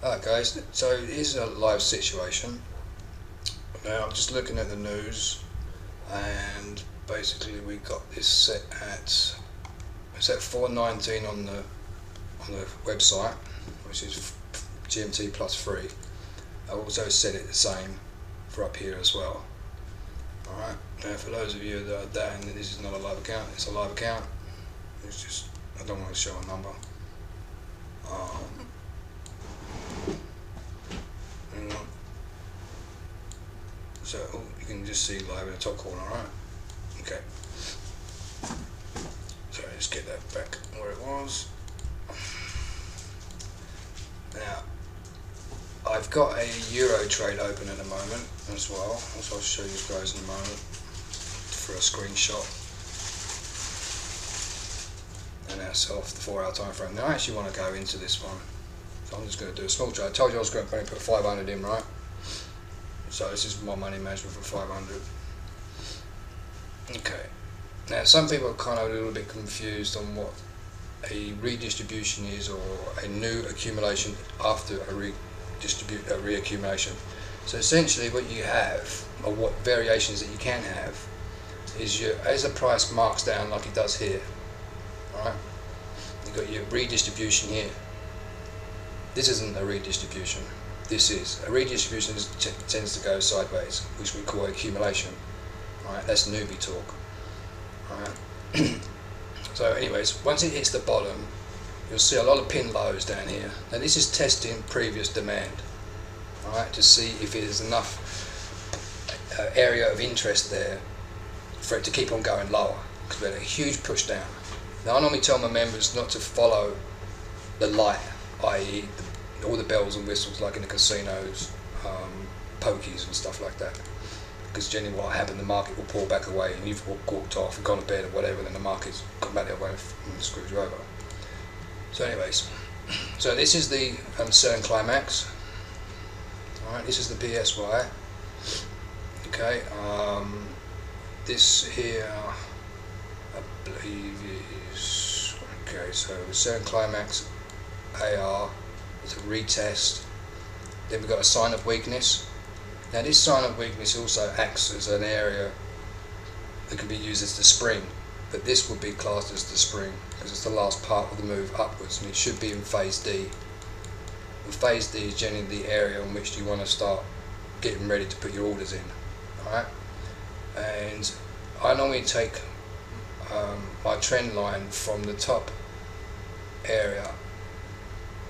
Alright guys, so here's a live situation. Now I'm just looking at the news, and basically we got this set at 419 on the website, which is GMT plus free. I also set it the same for up here as well. Alright, now for those of you that are doubting that this is not a live account, it's a live account. It's just, I don't want to show a number. Hang on. So you can just see live in the top corner, right? Okay. So let's get that back where it was. Now, I've got a Euro trade open at the moment as well, so I'll show you guys in a moment for a screenshot. And that's off the 4 hour time frame. Now I actually want to go into this one, so I'm just going to do a small trade. I told you I was going to put 500 in, right? So this is my money management for 500. Okay. Now some people are kind of a little bit confused on what a redistribution is, or a new accumulation after a reaccumulation. So essentially what you have, or what variations that you can have, is as the price marks down like it does here, right? You've got your redistribution here. This isn't a redistribution. This is a redistribution. Tends to go sideways, which we call accumulation. Right? That's newbie talk. Right? So, anyways, once it hits the bottom, you'll see a lot of pin lows down here. Now, this is testing previous demand. Right? To see if there's enough area of interest there for it to keep on going lower, because we had a huge push down. Now, I normally tell my members not to follow the light, i.e. all the bells and whistles like in the casinos, pokies and stuff like that, because generally what happened, the market will pull back away and you've walked off and gone to bed or whatever, and then the market's come back the other way and screws you over. So anyways, so this is the selling climax. Alright, this is the PSY. Okay, this here I believe is, okay, so the selling climax AR, it's a retest. Then we've got a sign of weakness. Now this sign of weakness also acts as an area that can be used as the spring, but this would be classed as the spring because it's the last part of the move upwards, and it should be in phase D. And phase D is generally the area in which you want to start getting ready to put your orders in. Alright, and I normally take my trend line from the top area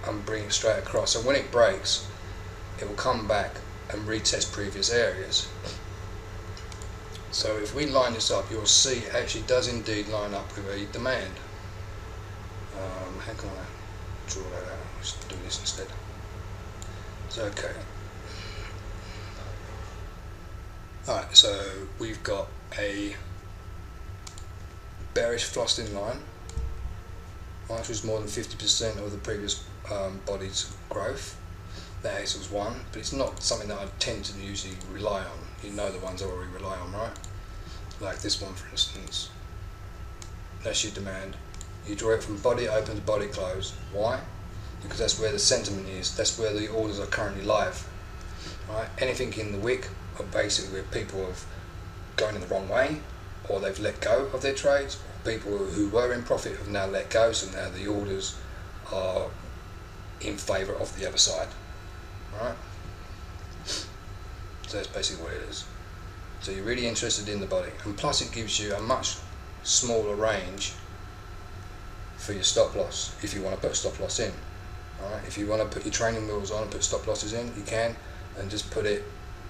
and bring it straight across, so when it breaks it will come back and retest previous areas. So if we line this up, you'll see it actually does indeed line up with a demand. How can I draw that out? Let's do this instead. So okay, alright, so we've got a bearish frosting line, which was more than 50% of the previous body's growth. That was one, but it's not something that I tend to usually rely on. You know the ones I already rely on, right? Like this one, for instance. That's your demand. You draw it from body open to body close. Why? Because that's where the sentiment is. That's where the orders are currently live. Right? Anything in the wick are basically where people have gone in the wrong way, or they've let go of their trades. People who were in profit have now let go, so now the orders are in favour of the other side. Right? So that's basically what it is. So you're really interested in the body, and plus it gives you a much smaller range for your stop loss if you want to put a stop loss in. Alright, if you want to put your training wheels on and put stop losses in, you can, and just put it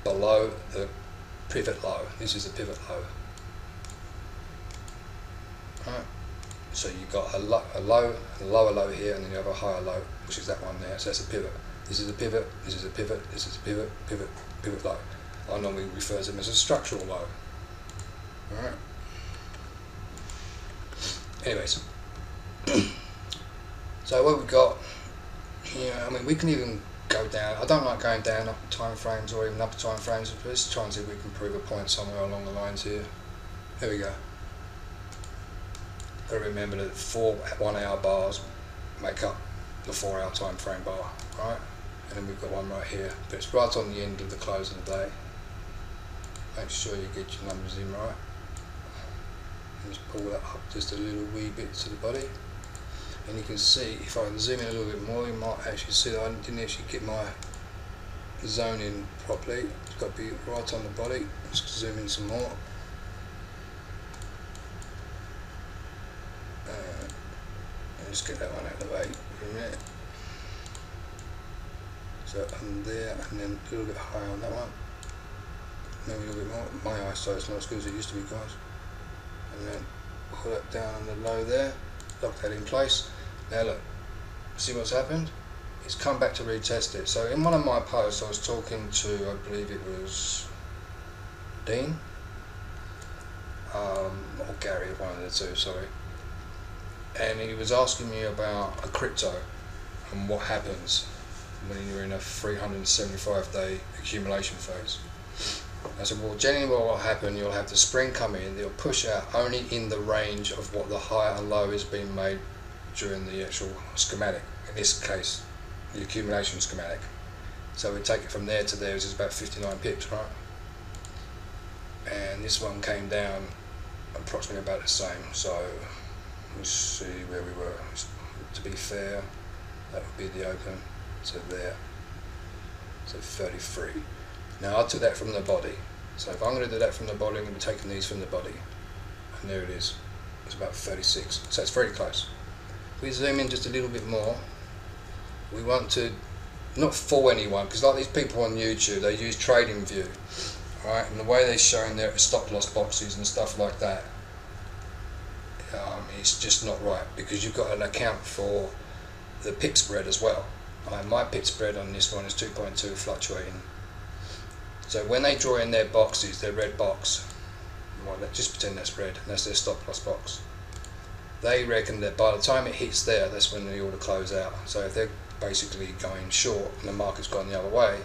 below the pivot low. This is the pivot low. Alright, so you've got a lower low here, and then you have a higher low, which is that one there. So that's a pivot. This is a pivot, this is a pivot, this is a pivot, pivot, pivot low. I normally refer to them as a structural low. Alright. Anyways, so what we've got here, I mean, we can even go down. I don't like going down up time frames or even up time frames. Let's try and see if we can prove a point somewhere along the lines here. Here we go. Got to remember that 4 1 hour bars make up the 4 hour time frame bar, right? and then we've got one right here, but it's right on the end of the close of the day. Make sure you get your numbers in right. And just pull that up just a little wee bit to the body, and you can see, if I zoom in a little bit more, you might actually see that I didn't actually get my zone in properly. It's got to be right on the body. Let's zoom in some more. Just get that one out of the way for a minute. So I'm there, and then a little bit higher on that one. Maybe a little bit more. My eyesight's not as good as it used to be, guys. And then pull that down on the low there. Lock that in place. Now look, see what's happened? It's come back to retest it. So in one of my posts I was talking to, I believe it was Dean, or Gary, one of the two, sorry. And he was asking me about a crypto and what happens when you're in a 375-day accumulation phase. I said, well, generally what will happen, you'll have the spring come in, they'll push out only in the range of what the high and low is being made during the actual schematic, in this case the accumulation schematic. So we take it from there to there, which is about 59 pips, right? And this one came down approximately about the same. So let's see where we were. To be fair, that would be the open, so there, so 33. Now I took that from the body, so if I'm going to do that from the body, I'm going to be taking these from the body, and there it is. It's about 36, so it's very close. If we zoom in just a little bit more, we want to not fool anyone, because like these people on YouTube, they use TradingView, right? And the way they're showing their stop loss boxes and stuff like that, it's just not right, because you've got an account for the pip spread as well. My pip spread on this one is 2.2 fluctuating. So when they draw in their boxes, their red box, well, just pretend that's red, and that's their stop loss box. They reckon that by the time it hits there, that's when the order close out. So if they're basically going short and the market's gone the other way,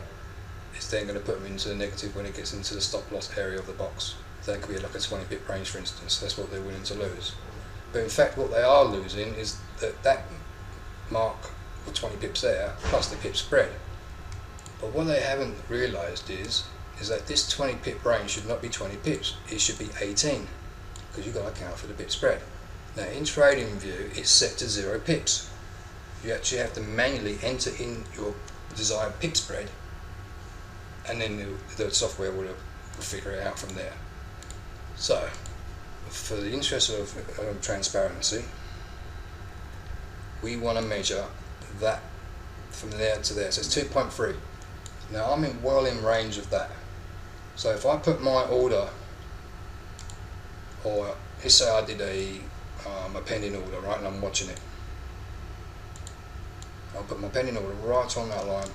it's then going to put them into the negative when it gets into the stop loss area of the box. So that could be like a 20 pip range, for instance. That's what they're willing to lose. But in fact, what they are losing is that mark of 20 pips there, plus the pip spread. But what they haven't realised is that this 20 pip range should not be 20 pips. It should be 18, because you've got to account for the pip spread. Now in TradingView, it's set to 0 pips. You actually have to manually enter in your desired pip spread, and then the software will figure it out from there. So, for the interest of transparency, we want to measure that from there to there. So it's 2.3. Now I'm well in range of that. So if I put my order, or let's say I did a pending order, right, and I'm watching it. I'll put my pending order right on that line.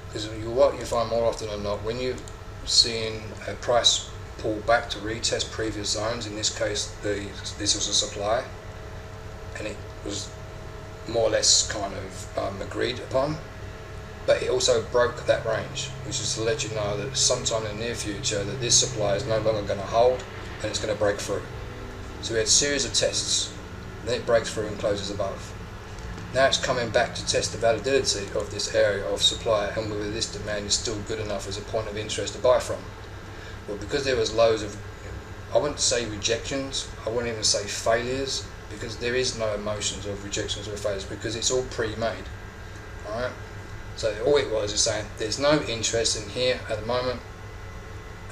Because what you find more often than not, when you're seeing a price pull back to retest previous zones, in this case this was a supply, and it was more or less kind of agreed upon, but it also broke that range, which is to let you know that sometime in the near future that this supply is no longer going to hold and it's going to break through. So we had a series of tests, then it breaks through and closes above. Now it's coming back to test the validity of this area of supply and whether this demand is still good enough as a point of interest to buy from. Well, because there was loads of, I wouldn't say rejections, I wouldn't even say failures, because there is no emotions of rejections or failures, because it's all pre-made. Alright? So all it was is saying there's no interest in here at the moment,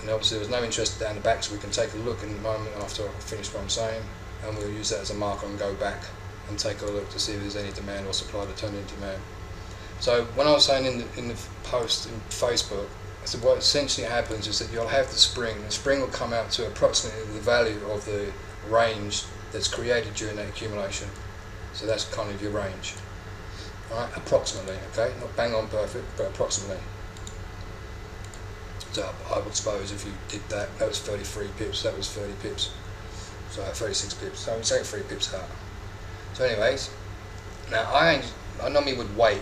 and obviously there was no interest down the back, so we can take a look in a moment after I finish what I'm saying, and we'll use that as a marker and go back and take a look to see if there's any demand or supply that turned into demand. So when I was saying in the post in Facebook, I said what essentially happens is that you'll have the spring will come out to approximately the value of the range that's created during that accumulation. So that's kind of your range. Alright, approximately, okay? Not bang on perfect, but approximately. So I would suppose if you did that, that was 33 pips, that was 30 pips. So 36 pips, so I would take 3 pips out. So anyways, now I normally would wait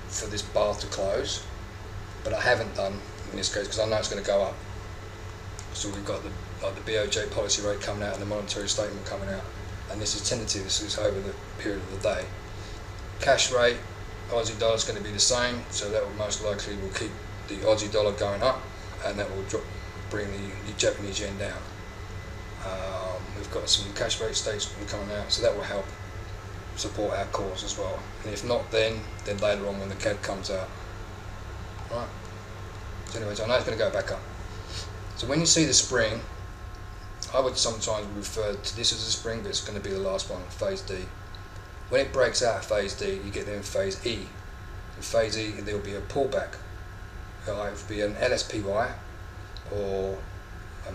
for this bar to close, but I haven't done in this case because I know it's going to go up. So we've got the BOJ policy rate coming out and the monetary statement coming out, and this is tentative, this is over the period of the day. Cash rate, Aussie dollar is going to be the same, so that will most likely will keep the Aussie dollar going up, and that will bring the Japanese yen down. We've got some cash rate statements coming out, so that will help support our cause as well. And if not, then later on when the CAD comes out. Right. So anyways, I know it's going to go back up. So when you see the spring, I would sometimes refer to this as a spring, but it's going to be the last one, phase D. When it breaks out of phase D, you get then phase E. In phase E, there will be a pullback. It will be an LSPY, or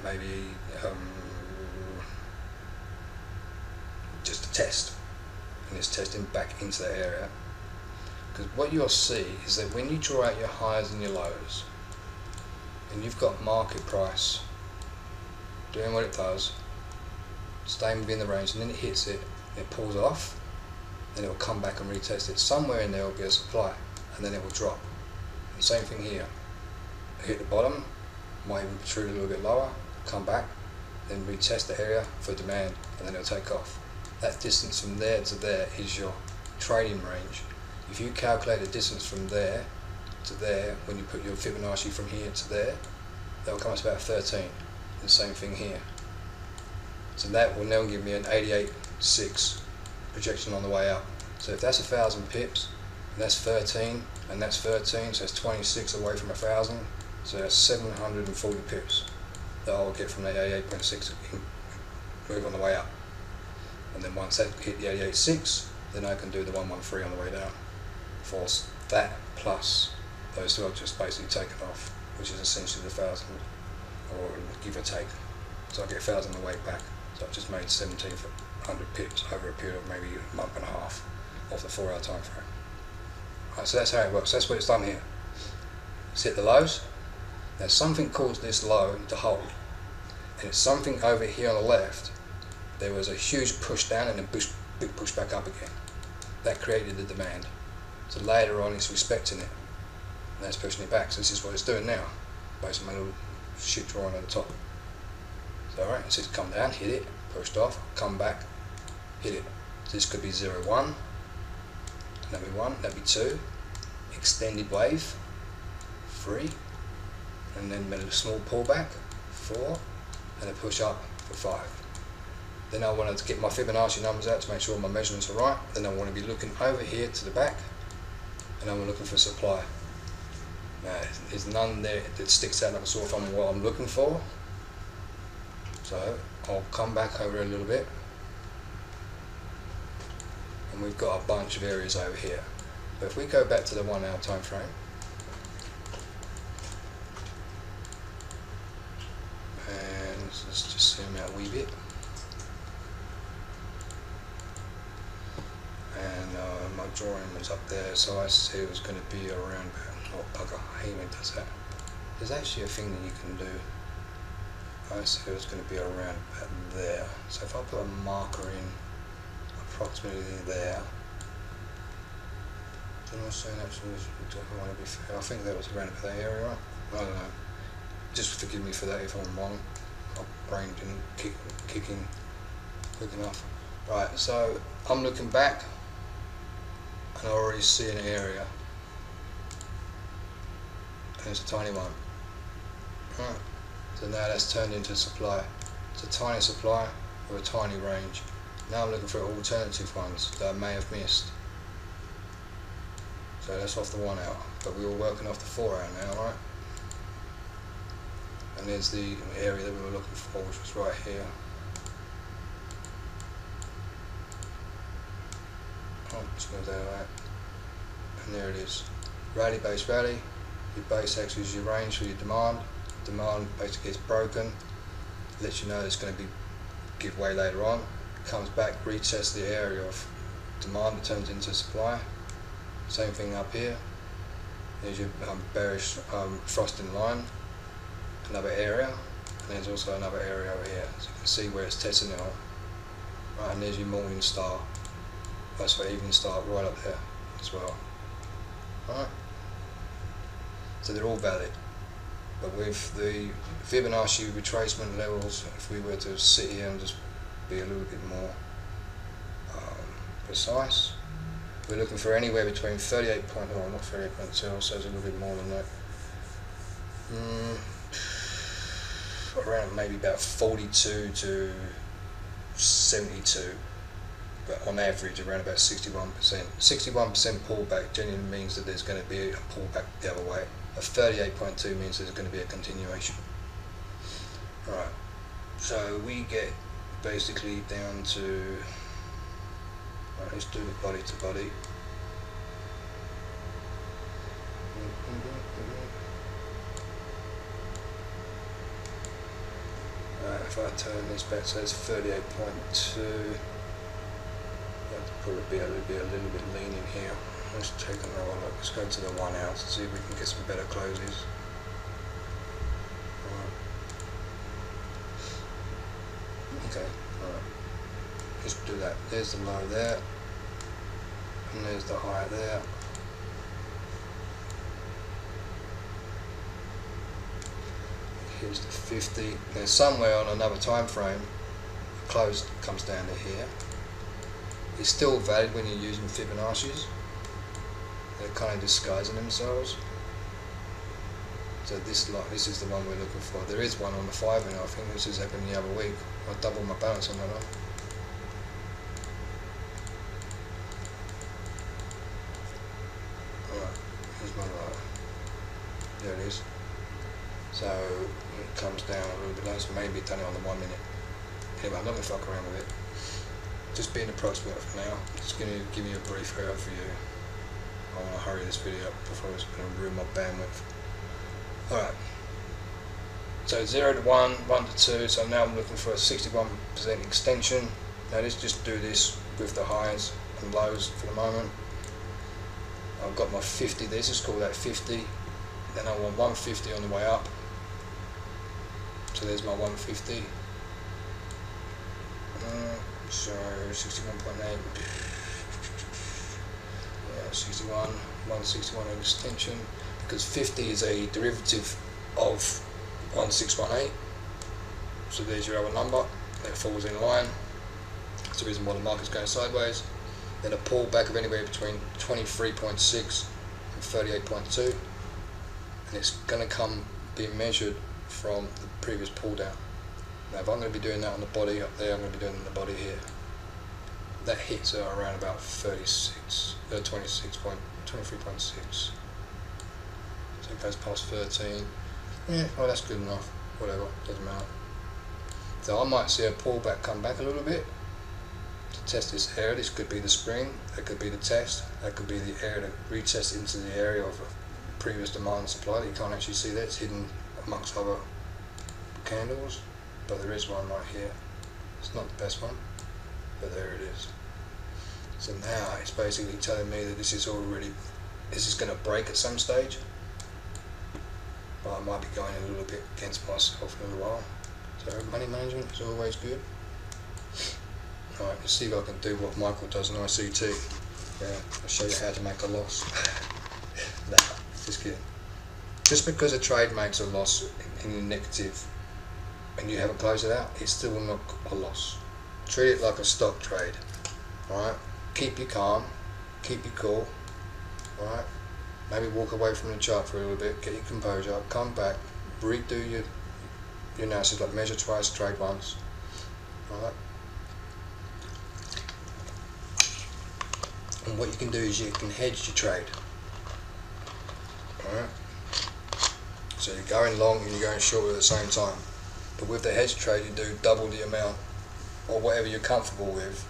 maybe just a test, and it's testing back into the area. Because what you'll see is that when you draw out your highs and your lows, and you've got market price doing what it does, staying within the range, and then it hits it, and it pulls off, then it will come back and retest it. Somewhere in there will be a supply, and then it will drop. And same thing here. Hit the bottom, might even protrude a little bit lower, come back, then retest the area for demand, and then it'll take off. That distance from there to there is your trading range. If you calculate the distance from there to there, when you put your Fibonacci from here to there, that will come up to about 13. And the same thing here. So that will now give me an 88.6 projection on the way up. So if that's 1,000 pips, and that's 13, and that's 13, so that's 26 away from 1,000, so that's 740 pips that I'll get from the 88.6 move on the way up. And then once that hit the 88.6, then I can do the 113 on the way down. For that plus those two I've just basically taken off, which is essentially the 1,000, or give or take. So I get 1,000 on the way back. So I've just made 1,700 pips over a period of maybe a month and a half off the 4-hour time frame. Right, so that's how it works. That's what it's done here. It's hit the lows. Now something caused this low to hold, and it's something over here on the left. There was a huge push down and a big push back up again. That created the demand. So later on it's respecting it, and that's pushing it back. So this is what it's doing now, based on my little shit drawing at the top. So alright, so it's come down, hit it, pushed off, come back, hit it. So this could be 0-1, that'd be 1, that'd be 2, extended wave, 3, and then a small pullback, 4, and a push up for 5. Then I wanted to get my Fibonacci numbers out to make sure my measurements are right. Then I want to be looking over here to the back, and I'm looking for supply. Now there's none there that sticks out like a sore thumb on what I'm looking for. So I'll come back over a little bit, and we've got a bunch of areas over here. But if we go back to the 1 hour time frame, and let's just zoom out a wee bit. And my drawing was up there, so I said it was going to be around about, oh bugger, I hate when it does that. There's actually a thing that you can do. I said it was going to be around about there. So if I put a marker in approximately there, do I say actually, do I want to be fair? I think that was around about that area, right? I don't know. Just forgive me for that if I'm wrong. My brain didn't kick in quick enough. Right, so I'm looking back, and I already see an area, and it's a tiny one. Right, so now that's turned into supply. It's a tiny supply with a tiny range. Now I'm looking for alternative ones that I may have missed. So that's off the 1 hour, but we were working off the 4 hour now, right? And there's the area that we were looking for, which was right here. Just move that away. And there it is. Rally base rally. Your base actually is your range for your demand. Demand basically gets broken. Lets you know it's going to be give way later on. Comes back, retests the area of demand, it turns into supply. Same thing up here. There's your bearish frosting line. Another area. And there's also another area over here. So you can see where it's testing it on. Right, and there's your morning star. That's where evening star right up there as well. Alright. So they're all valid. But with the Fibonacci retracement levels, if we were to sit here and just be a little bit more precise, we're looking for anywhere between 38 point, oh not 38.2, so it's a little bit more than that. Around maybe about 42 to 72, but on average around about 61%. 61% pullback generally means that there's going to be a pullback the other way. A 38.2 means there's going to be a continuation. Alright, so we get basically down to, right, let's do the body to body. If I turn this back, so it's 38.2, that'd probably be a little bit leaning here. Let's take another look. Let's go to the 1 ounce and see if we can get some better closes. Okay, alright. Let's do that. There's the low there, and there's the high there. Here's the 50. Now somewhere on another time frame, the close comes down to here. It's still valid when you're using Fibonacci's. They're kind of disguising themselves. So this is the one we're looking for. There is one on the 5 minute. I think this has happened the other week. I doubled my balance on that one. Alright, here's my low. There it is. So it comes down a little bit low, so maybe done it on the 1 minute. Anyway, I'm not going to fuck around with it. Just being approximate for now. Just going to give you a brief overview. I want to hurry this video up before it's going to ruin my bandwidth. Alright. So 0 to 1, 1 to 2, so now I'm looking for a 61% extension. Now let's just do this with the highs and lows for the moment. I've got my 50, let's just call that 50. Then I want 150 on the way up. So there's my 150. So 61.8. Yeah, 61, 161 extension. Because 50 is a derivative of 1618. So there's your other number. That falls in line. That's the reason why the market's going sideways. Then a pullback of anywhere between 23.6 and 38.2. And it's going to be measured from the previous pull down. Now if I'm going to be doing that on the body up there, I'm going to be doing it on the body here. That hits are around about 23.6. So it goes past 13. Yeah, well that's good enough. Whatever, doesn't matter. So I might see a pullback come back a little bit to test this area. This could be the spring, that could be the test, that could be the area to retest into the area of previous demand and supply. You can't actually see that, it's hidden amongst other candles, but there is one right here. It's not the best one, but there it is. So now it's basically telling me that this is going to break at some stage, but I might be going a little bit against myself in a little while. So money management is always good. Alright, let's see if I can do what Michael does in ICT. Yeah, I'll show you how to make a loss. Nah, just kidding. Just because a trade makes a loss in the negative and you haven't closed it out, it's still not a loss. Treat it like a stock trade. Alright? Keep you calm, keep you cool. Alright? Maybe walk away from the chart for a little bit, get your composure, come back, redo your analysis, like measure twice, trade once. Alright? And what you can do is you can hedge your trade. Alright? So you're going long and you're going short at the same time. But with the hedge trade you do double the amount or whatever you're comfortable with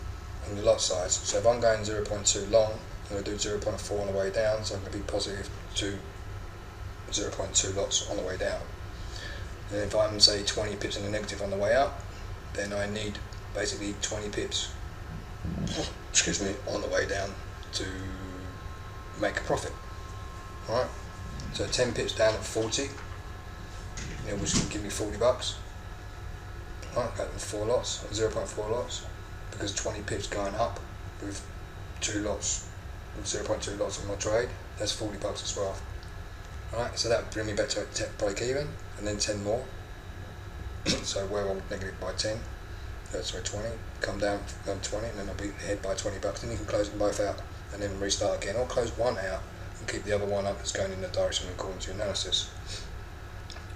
on your lot size. So if I'm going 0.2 long, I'm going to do 0.4 on the way down, so I'm going to be positive to 0.2 lots on the way down. And if I'm say 20 pips in the negative on the way up, then I need basically 20 pips excuse me, on the way down to make a profit. Alright? So 10 pips down at 40, which can give me $40. Alright, got 4 lots, 0.4 lots, because 20 pips going up with 2 lots, 0.2 lots on my trade, that's $40 as well. Alright, so that would bring me back to break even, and then 10 more. So where I'm negative by 10, that's where 20, come down 20, and then I'll be ahead by $20, then you can close them both out and then restart again, or close one out and keep the other one up that's going in the direction according to your analysis.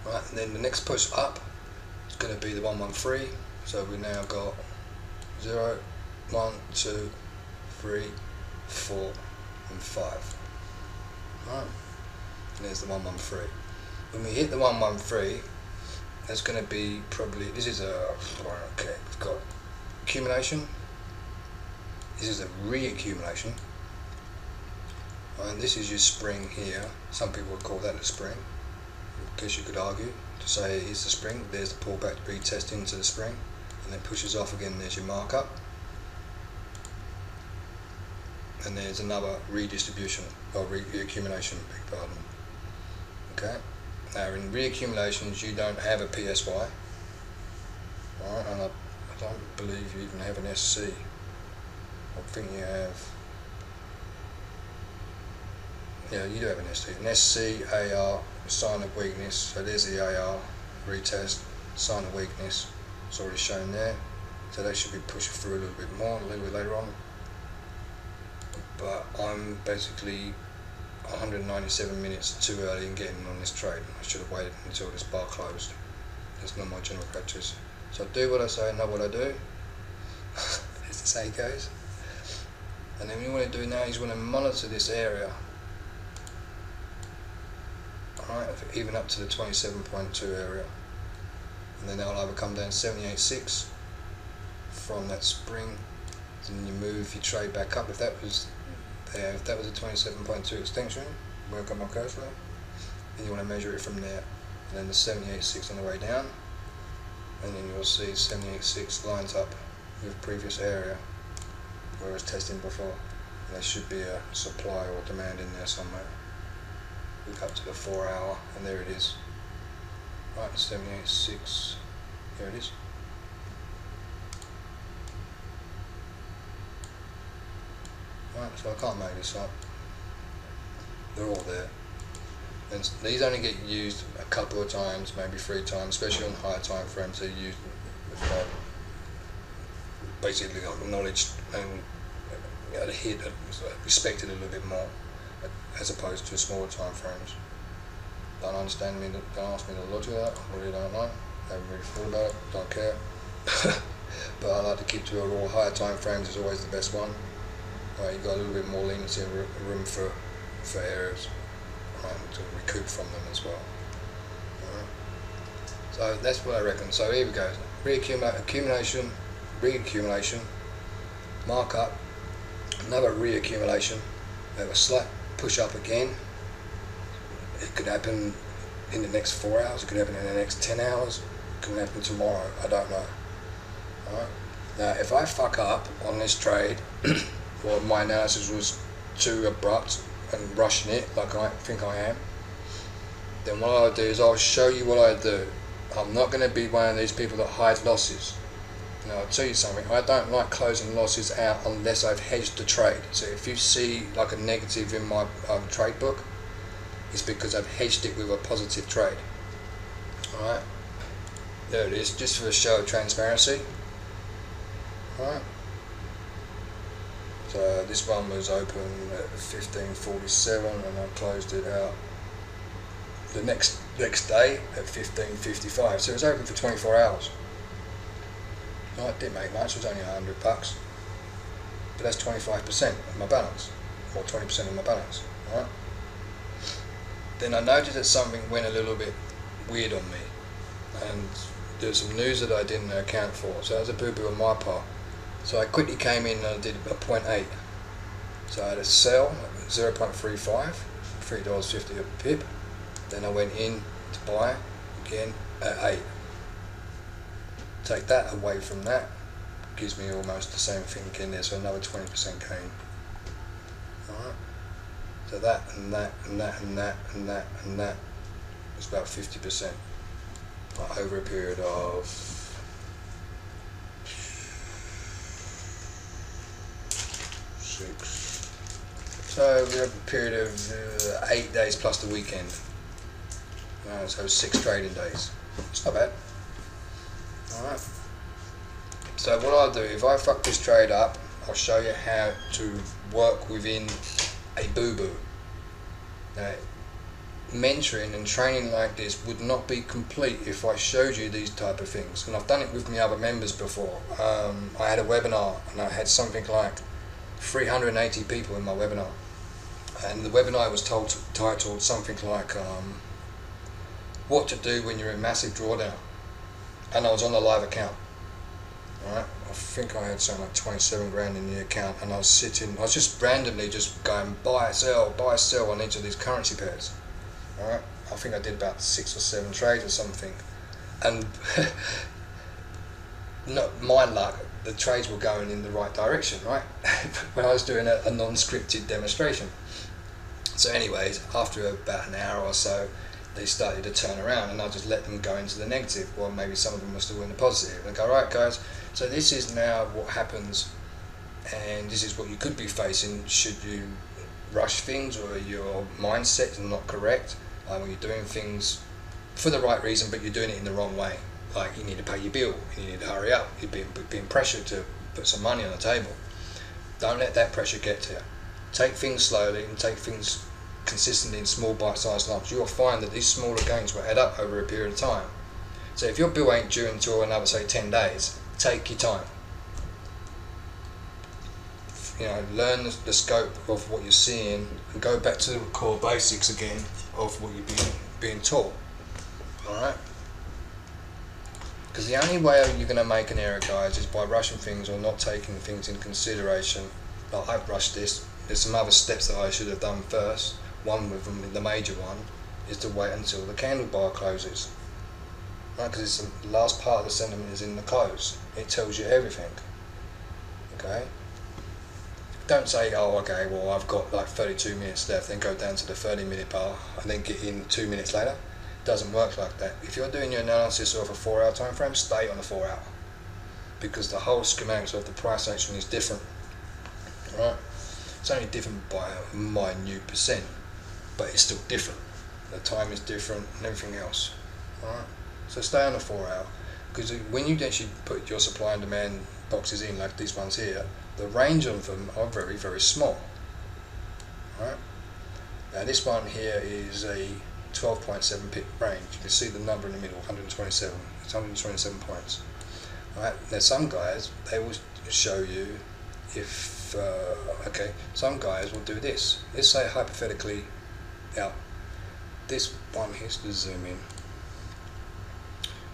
Right, and then the next push up is going to be the 113. So we now got 0, 1, 2, 3, 4, and 5. Right, and there's the 113. When we hit the 113, there's going to be probably, this is a, okay, we've got accumulation, this is a reaccumulation, and this is your spring here. Some people would call that a spring. I guess you could argue to say it is the spring. There's the pullback retest into the spring, and then pushes off again. There's your markup, and there's another redistribution or reaccumulation. Beg pardon. Okay. Now in reaccumulations you don't have a PSY, right? And I don't believe you even have an SC. I think you have. Yeah, you do have an SC. An SC, AR, sign of weakness. So there's the AR, retest, sign of weakness. It's already shown there. So they should be pushing through a little bit more, a little bit later on. But I'm basically 197 minutes too early in getting on this trade. I should have waited until this bar closed. That's not my general practice. So I do what I say, know what I do. As the saying goes. And then what you want to do now is you want to monitor this area. Alright, even up to the 27.2 area. And then that'll either come down 78.6 from that spring. Then you move your trade back up. If that was there, if that was a 27.2 extension, work on my cursor, then you want to measure it from there. And then the 78.6 on the way down. And then you'll see 78.6 lines up with previous area where it was testing before. And there should be a supply or demand in there somewhere. Look up to the 4 hour, and there it is. Right, 78.6. Here it is. Right, so I can't make this up. They're all there. And these only get used a couple of times, maybe 3 times, especially on higher time frames. They're used basically acknowledged and hit, respected a little bit more, as opposed to smaller time frames. Don't understand me, don't ask me the logic of that, I really don't know. I haven't really thought about it, don't care. But I like to keep to a raw. Higher time frames is always the best one. You've got a little bit more leniency and room for errors, to recoup from them as well. So that's what I reckon. So here we go. Accumulation, reaccumulation, markup, another reaccumulation, have a slight push up again. It could happen in the next 4 hours, it could happen in the next 10 hours, it could happen tomorrow, I don't know. Alright. Now if I fuck up on this trade, or my analysis was too abrupt and rushing it like I think I am, then what I'll do is I'll show you what I do. I'm not going to be one of these people that hides losses. Now I'll tell you something, I don't like closing losses out unless I've hedged the trade. So if you see like a negative in my trade book, it's because I've hedged it with a positive trade. Alright, there it is, just for a show of transparency. Alright, so this one was open at 15:47 and I closed it out the next day at 15:55. So it was open for 24 hours. Right, didn't make much, it was only $100, but that's 25% of my balance, or 20% of my balance. Right. Then I noticed that something went a little bit weird on me, and there's some news that I didn't account for, so that was a boo-boo on my part. So I quickly came in and I did a 0.8. So I had a sell at 0.35, $3.50 a pip. Then I went in to buy again at 8. Take that away from that, gives me almost the same thing in there, so another 20% gain. Alright. So that and that and that and that and that and that was about 50%. Over a period of 6. So we have a period of 8 days plus the weekend. So 6 trading days. It's not bad. Alright. So what I'll do, if I fuck this trade up, I'll show you how to work within a boo-boo. Now, mentoring and training like this would not be complete if I showed you these type of things, and I've done it with my other members before. I had a webinar and I had something like 380 people in my webinar, and the webinar was titled something like what to do when you're in massive drawdown, and I was on the live account. Alright, I think I had something like 27 grand in the account, and I was just randomly just going buy, sell on each of these currency pairs. Alright, I think I did about 6 or 7 trades or something, and not my luck, the trades were going in the right direction, right? When I was doing a non-scripted demonstration. So anyways, after about an hour or so, they started to turn around, and I just let them go into the negative. Well, maybe some of them were still in the positive. And I go, right guys, so this is now what happens, and this is what you could be facing should you rush things, or your mindset is not correct, when you're doing things for the right reason but you're doing it in the wrong way. Like, you need to pay your bill, you need to hurry up, you're being pressured to put some money on the table. Don't let that pressure get to you. Take things slowly and take things consistently in small bite-sized lumps. You'll find that these smaller gains will add up over a period of time. So if your bill ain't due until another, say, 10 days, take your time. You know, learn the scope of what you're seeing and go back to the core basics again of what you're being taught. Alright? Because the only way you're going to make an error, guys, is by rushing things or not taking things in consideration. Like, I've rushed this. There's some other steps that I should have done first. One with them, the major one, is to wait until the candle bar closes. Right? Because the last part of the sentiment is in the close. It tells you everything. Okay? Don't say, oh, okay, well, I've got like 32 minutes left, then go down to the 30-minute bar and then get in 2 minutes later. It doesn't work like that. If you're doing your analysis of a 4-hour time frame, stay on the 4-hour, because the whole schematics of the price action is different. Right? It's only different by a minute percent, but it's still different. The time is different and everything else. Right? So stay on the 4-hour, because when you actually put your supply and demand boxes in, like these ones here, the range of them are very, very small. Right? Now this one here is a 12.7 pip range. You can see the number in the middle, 127. It's 127 points. Right? Now some guys, they will show you if, okay, some guys will do this. Let's say hypothetically, now this one here, to zoom in.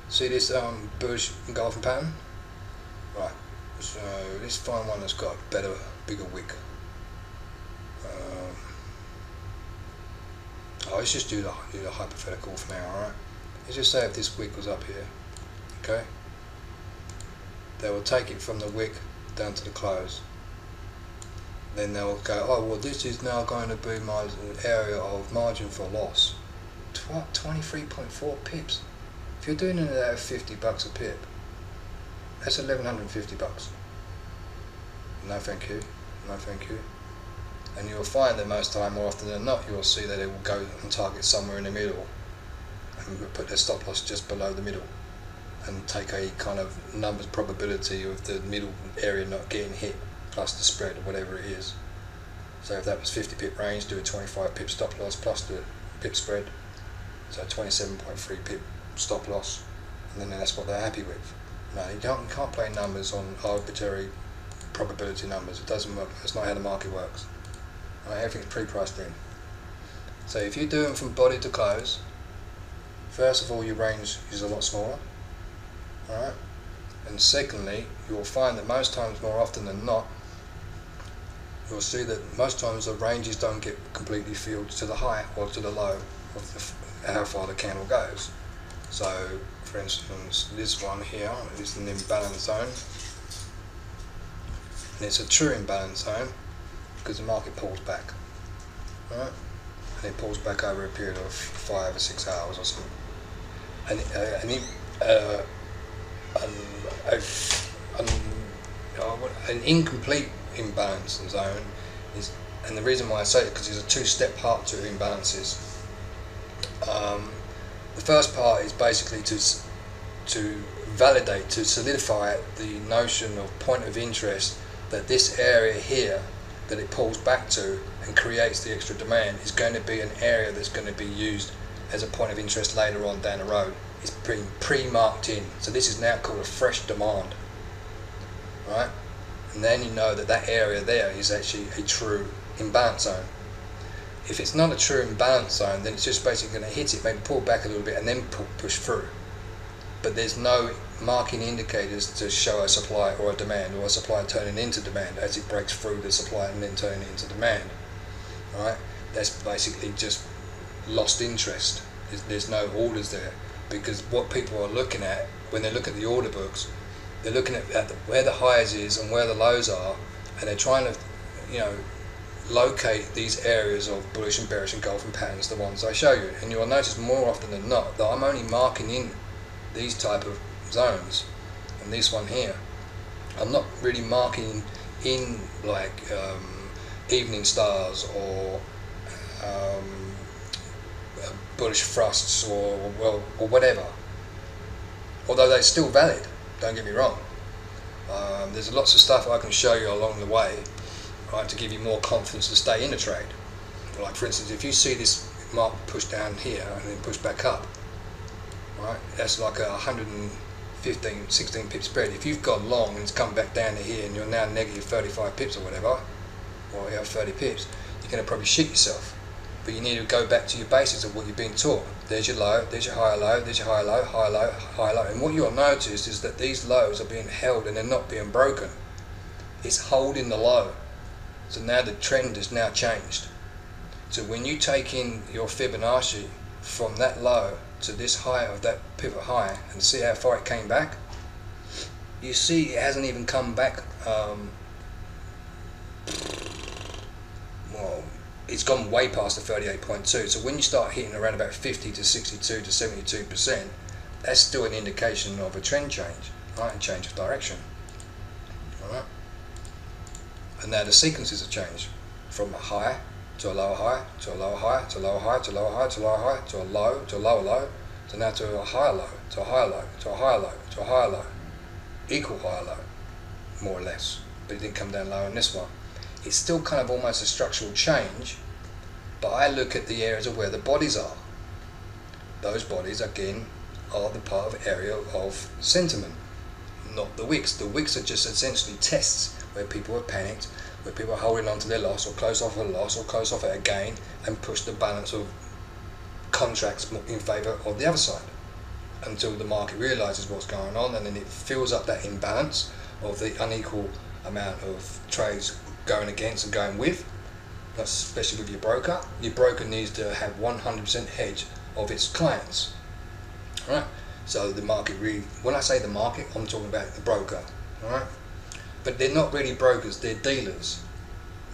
See this bullish engulfing pattern? Right. So let's find one that's got a better, bigger wick. Let's just do the hypothetical for now, alright? Let's just say if this wick was up here, okay? They will take it from the wick down to the close. Then they'll go, oh, well, this is now going to be my area of margin for loss. 23.4 pips. If you're doing it at 50 bucks a pip, that's 1150 bucks. No thank you, no thank you. And you'll find that most time, more often than not, you'll see that it will go and target somewhere in the middle and put their stop loss just below the middle and take a kind of numbers probability of the middle area not getting hit plus the spread or whatever it is. So if that was 50 pip range, do a 25 pip stop loss plus the pip spread, so 27.3 pip stop loss, and then that's what they're happy with. No, you can't play numbers on arbitrary probability numbers. It doesn't work. That's not how the market works. Right, everything's pre-priced in. So if you do them from body to close, first of all, your range is a lot smaller. Alright? And secondly, you'll find that most times, more often than not, you'll see that most times the ranges don't get completely filled to the high or to the low of how far the candle goes. So, for instance, this one here is an imbalance zone, and it's a true imbalance zone because the market pulls back, right? And it pulls back over a period of 5 or 6 hours or something. An incomplete imbalance zone is, and the reason why I say it, because there's a two-step part to imbalances. The first part is basically to validate, to solidify the notion of point of interest that this area here that it pulls back to and creates the extra demand is going to be an area that's going to be used as a point of interest later on down the road. It's pre-marked in. So this is now called a fresh demand, right? And then you know that that area there is actually a true imbalance zone. If it's not a true imbalance zone, then it's just basically going to hit it, maybe pull back a little bit and then push through. But there's no marking indicators to show a supply or a demand, or a supply turning into demand as it breaks through the supply and then turning into demand. Right? That's basically just lost interest. There's no orders there, because what people are looking at when they look at the order books, they're looking at where the highs is and where the lows are, and they're trying to, locate these areas of bullish and bearish engulfing patterns, the ones I show you. And you'll notice more often than not that I'm only marking in these type of zones, and this one here I'm not really marking in like evening stars or bullish thrusts or whatever, although they're still valid, don't get me wrong. There's lots of stuff I can show you along the way, right, to give you more confidence to stay in a trade. Like for instance, if you see this market push down here and then push back up, right, that's like a 115-16 pip spread. If you've gone long and it's come back down to here and you're now negative 35 pips or whatever, or you have 30 pips, you're going to probably shit yourself. But you need to go back to your basics of what you've been taught. There's your low, there's your higher low, there's your higher low, higher low, higher low. And what you'll notice is that these lows are being held and they're not being broken. It's holding the low. So now the trend has now changed. So when you take in your Fibonacci from that low to this high of that pivot high and see how far it came back, you see it hasn't even come back. Well, it's gone way past the 38.2. So when you start hitting around about 50 to 62 to 72%, that's still an indication of a trend change, right, and change of direction. All right. And now the sequences have changed from a high to a lower high to a lower high to a lower high to a lower high to a lower high to a low to a lower low to now to a higher low to a higher low to a higher low to a higher low, equal higher low, more or less. But it didn't come down low in this one. It's still kind of almost a structural change, but I look at the areas of where the bodies are. Those bodies again are the part of area of sentiment, not the wicks. The wicks are just essentially tests where people are panicked, where people are holding on to their loss or close off a loss or close off at a gain and push the balance of contracts in favour of the other side until the market realises what's going on, and then it fills up that imbalance of the unequal amount of trades going against and going with. That's especially with your broker. Your broker needs to have 100% hedge of its clients. All right. So the market really, when I say the market, I'm talking about the broker. All right. But they're not really brokers, they're dealers.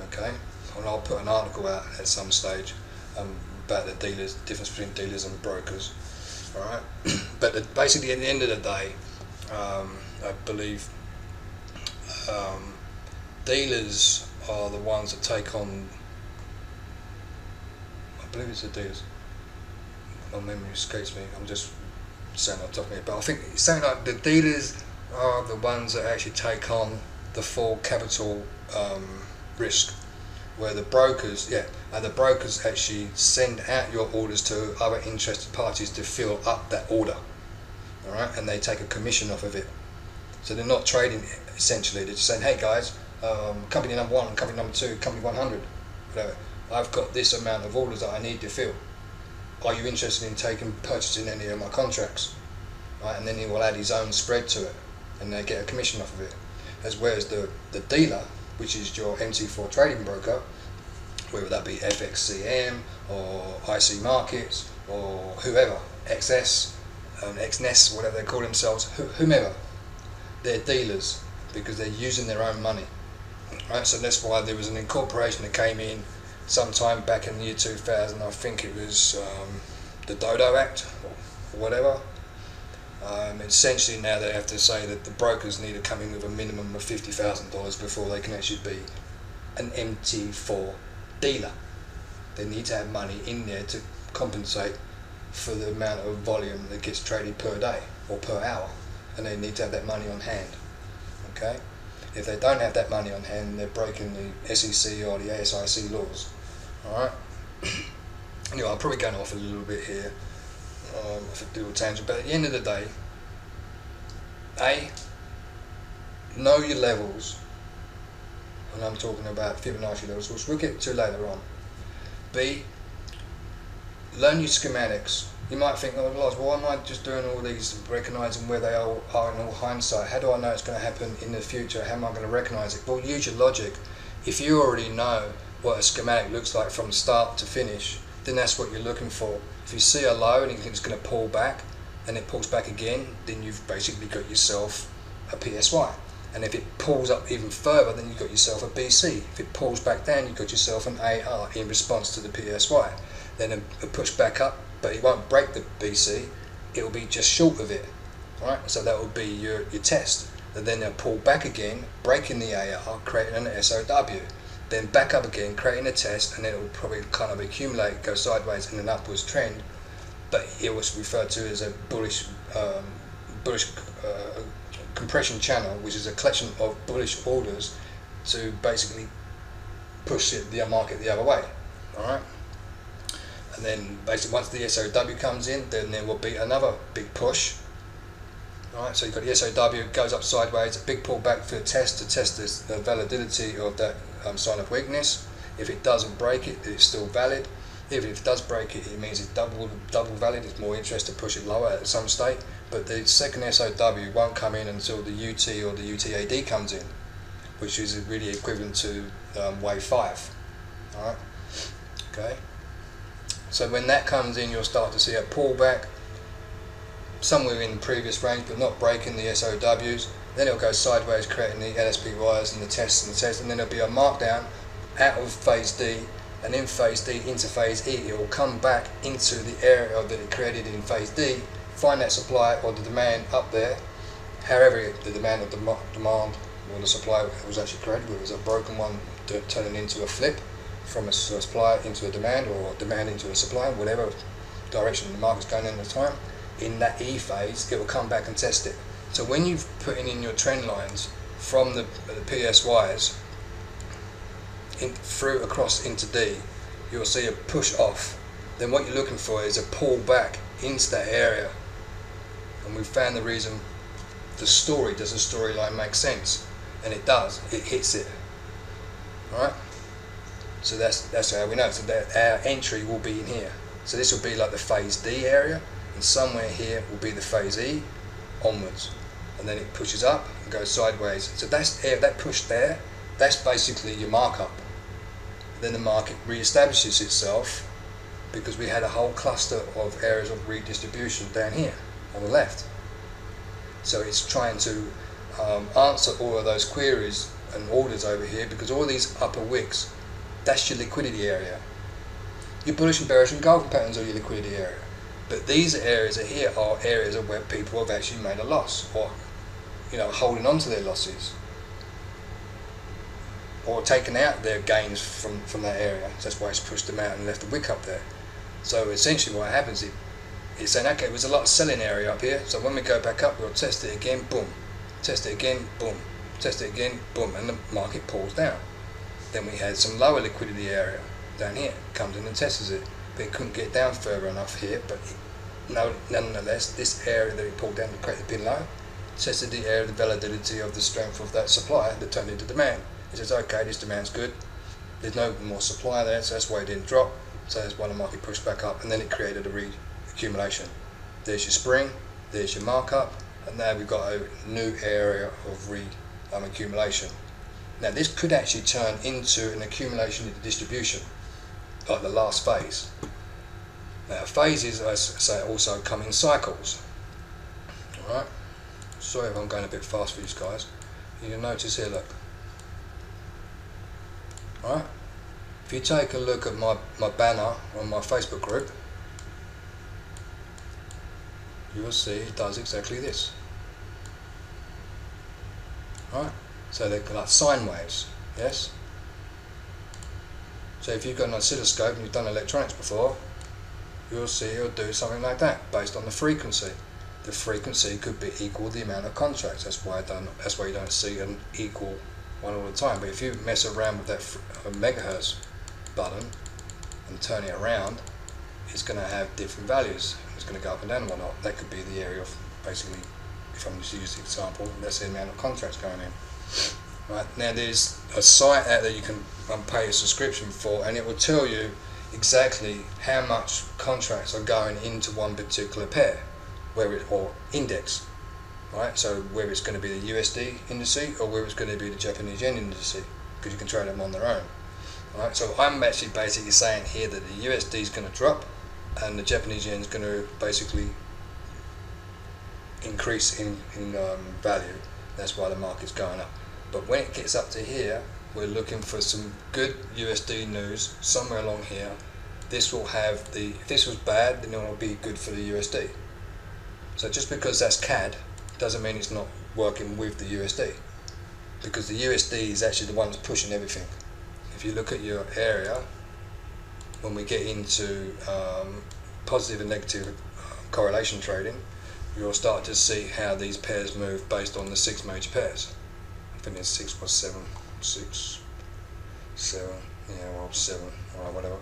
Okay. And I'll put an article out at some stage about the dealers, difference between dealers and brokers. All right. But basically, at the end of the day, I believe dealers are the ones that take on. I believe it's the dealers. My memory escapes me. I'm just saying off the top of my head, but I think it's something like the dealers are the ones that actually take on the full capital risk, where the brokers, the brokers actually send out your orders to other interested parties to fill up that order. All right, and they take a commission off of it. So they're not trading essentially. They're just saying, hey guys, company number 1, company number 2, company 100, whatever. I've got this amount of orders that I need to fill. Are you interested in purchasing any of my contracts? Right, and then he will add his own spread to it, and they get a commission off of it. As well as the dealer, which is your MT4 trading broker, whether that be FXCM or IC Markets or whoever, XS, XNES, whatever they call themselves, whomever, they're dealers because they're using their own money. Right, so that's why there was an incorporation that came in sometime back in the year 2000. I think it was the Dodo Act or whatever. Essentially now they have to say that the brokers need to come in with a minimum of $50,000 before they can actually be an MT4 dealer. They need to have money in there to compensate for the amount of volume that gets traded per day or per hour, and they need to have that money on hand. Okay, If they don't have that money on hand, they're breaking the SEC or the ASIC laws. Alright? Anyway, I'm probably going off a little bit here, off a little tangent, but at the end of the day, A, know your levels, and I'm talking about Fibonacci levels, which we'll get to later on. B, learn your schematics. You might think, oh, Lars, why am I just doing all these, recognising where they are in all hindsight? How do I know it's going to happen in the future? How am I going to recognise it? Well, use your logic. If you already know what a schematic looks like from start to finish, then that's what you're looking for. If you see a low and you think it's going to pull back, and it pulls back again, then you've basically got yourself a PSY. And if it pulls up even further, then you've got yourself a BC. If it pulls back down, you've got yourself an AR in response to the PSY. Then a push back up, but it won't break the BC, it will be just short of it. Right? So that will be your test. And then they'll pull back again, breaking the AR, creating an SOW. Then back up again, creating a test, and then it will probably kind of accumulate, go sideways in an upwards trend. But it was referred to as a bullish compression channel, which is a collection of bullish orders to basically push the market the other way. Alright? And then basically once the SOW comes in, then there will be another big push. Alright, so you've got the SOW, goes up sideways, a big pullback for a test to test the validity of that sign of weakness. If it doesn't break it, it's still valid. If it does break it, it means it's double valid. It's more interest to push it lower at some state. But the second SOW won't come in until the UT or the UTAD comes in, which is really equivalent to wave 5. Alright, okay. So when that comes in, you'll start to see a pullback somewhere in the previous range, but not breaking the SOWs. Then it'll go sideways, creating the LSPYs and the tests, and then there'll be a markdown out of phase D, and in phase D into phase E. It will come back into the area that it created in phase D, find that supply or the demand up there. However, the demand or demand or the supply was actually created, whether it was a broken one turning into a flip from a supply into a demand, or demand into a supply, whatever direction the market's going in at the time. In that E phase, it will come back and test it. So when you've put in your trend lines from the PSYs through across into D, you'll see a push off. Then what you're looking for is a pull back into that area. And we've found the reason. Does the storyline make sense? And it does. It hits it. Alright? So that's how we know. So that our entry will be in here. So this will be like the phase D area, and somewhere here will be the phase E onwards, and then it pushes up and goes sideways. So that's that push there. That's basically your markup. Then the market re-establishes itself because we had a whole cluster of areas of redistribution down here on the left. So it's trying to answer all of those queries and orders over here, because all these upper wicks, that's your liquidity area. Your bullish and bearish and golden patterns are your liquidity area. But these areas here are areas of where people have actually made a loss, or holding on to their losses, or taken out their gains from that area. So that's why it's pushed them out and left the wick up there. So essentially what happens is it's saying, okay, there's a lot of selling area up here, so when we go back up, we'll test it again, boom, test it again, boom, test it again, boom, and the market pulls down. Then we had some lower liquidity area down here, comes in and tests it, but it couldn't get down further enough here. But nonetheless, this area that it pulled down to create the pin low tested the area of the validity of the strength of that supply that turned into demand. It says, okay, this demand's good, there's no more supply there, so that's why it didn't drop, so that's why the market pushed back up, and then it created a re-accumulation. There's your spring, there's your markup, and now we've got a new area of re-accumulation. Now this could actually turn into an accumulation into distribution, like the last phase. Now phases, as I say, also come in cycles. Alright, sorry if I'm going a bit fast for you guys. You'll notice here, look. Alright, if you take a look at my banner on my Facebook group, you will see it does exactly this. Alright, so they're like sine waves, yes? So if you've got an oscilloscope and you've done electronics before, you'll see it'll do something like that based on the frequency. the frequency could be equal the amount of contracts. That's why you don't see an equal one all the time. But if you mess around with that megahertz button and turn it around, it's going to have different values. It's going to go up and down and whatnot. That could be the area of, basically, if I'm just using the example, that's the amount of contracts going in. Right, now there's a site out there you can pay a subscription for, and it will tell you exactly how much contracts are going into one particular pair, or index, right? So whether it's going to be the USD indice or whether it's going to be the Japanese yen indice, because you can trade them on their own. Right, so I'm actually basically saying here that the USD is going to drop and the Japanese yen is going to basically increase in value. That's why the market's going up. But when it gets up to here, we're looking for some good USD news somewhere along here. This will have if this was bad, then it will be good for the USD. So just because that's CAD doesn't mean it's not working with the USD, because the USD is actually the one that's pushing everything. If you look at your area, when we get into positive and negative correlation trading, you'll start to see how these pairs move based on the 6 major pairs. I think there's 6 plus 7, 6, 7, yeah, well 7, alright, whatever.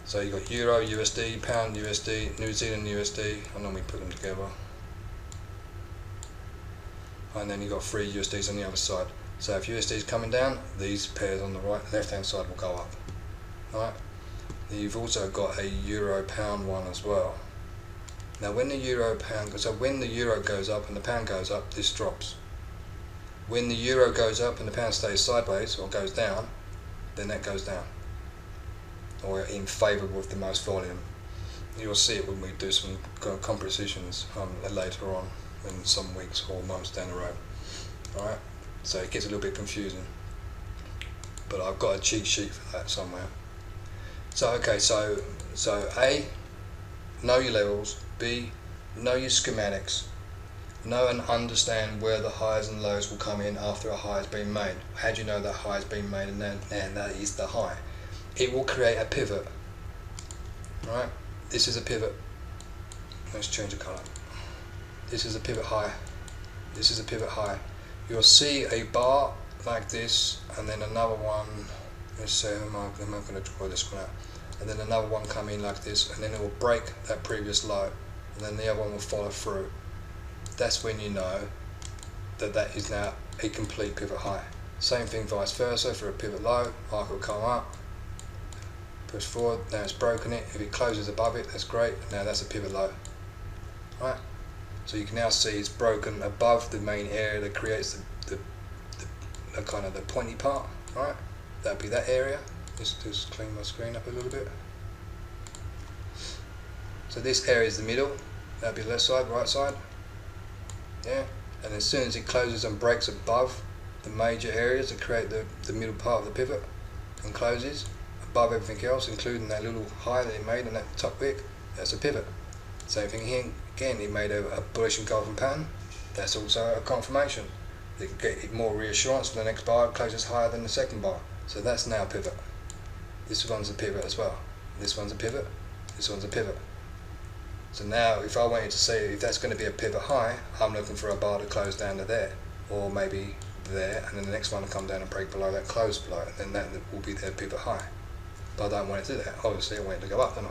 So you've got Euro USD, Pound USD, New Zealand USD, I normally put them together. And then you've got 3 USDs on the other side. So if USD is coming down, these pairs on the left hand side will go up. Alright. You've also got a Euro Pound one as well. Now when the Euro goes up and the Pound goes up, this drops. When the Euro goes up and the Pound stays sideways or goes down, then that goes down, or in favour with the most volume. You'll see it when we do some compositions later on in some weeks or months down the road. Alright, so it gets a little bit confusing, but I've got a cheat sheet for that somewhere. So okay, so A, know your levels. B, know your schematics. Know and understand where the highs and lows will come in after a high has been made. How do you know that high has been made and that is the high? It will create a pivot. Right? This is a pivot. Let's change the colour. This is a pivot high. This is a pivot high. You'll see a bar like this, and then another one. Let's say, am I going to draw this one out? And then another one come in like this, and then it will break that previous low, and then the other one will follow through. That's when you know that that is now a complete pivot high. Same thing vice versa for a pivot low. Market will come up, push forward, now it's broken it. If it closes above it, that's great. Now that's a pivot low. Right? So you can now see it's broken above the main area that creates the kind of the pointy part. Right? That'd be that area. Just clean my screen up a little bit. So this area is the middle. That'd be left side, right side. Yeah, and as soon as it closes and breaks above the major areas that create the middle part of the pivot and closes above everything else, including that little high that it made in that top wick, that's a pivot. Same thing here, again, it made a bullish engulfing pattern. That's also a confirmation. You get more reassurance for the next bar, it closes higher than the second bar. So that's now a pivot. This one's a pivot as well. This one's a pivot, this one's a pivot. So now if I wanted to say if that's going to be a pivot high, I'm looking for a bar to close down to there, or maybe there, and then the next one to come down and break below that, close below it, and then that will be their pivot high. But I don't want it to do that. Obviously I want it to go up, don't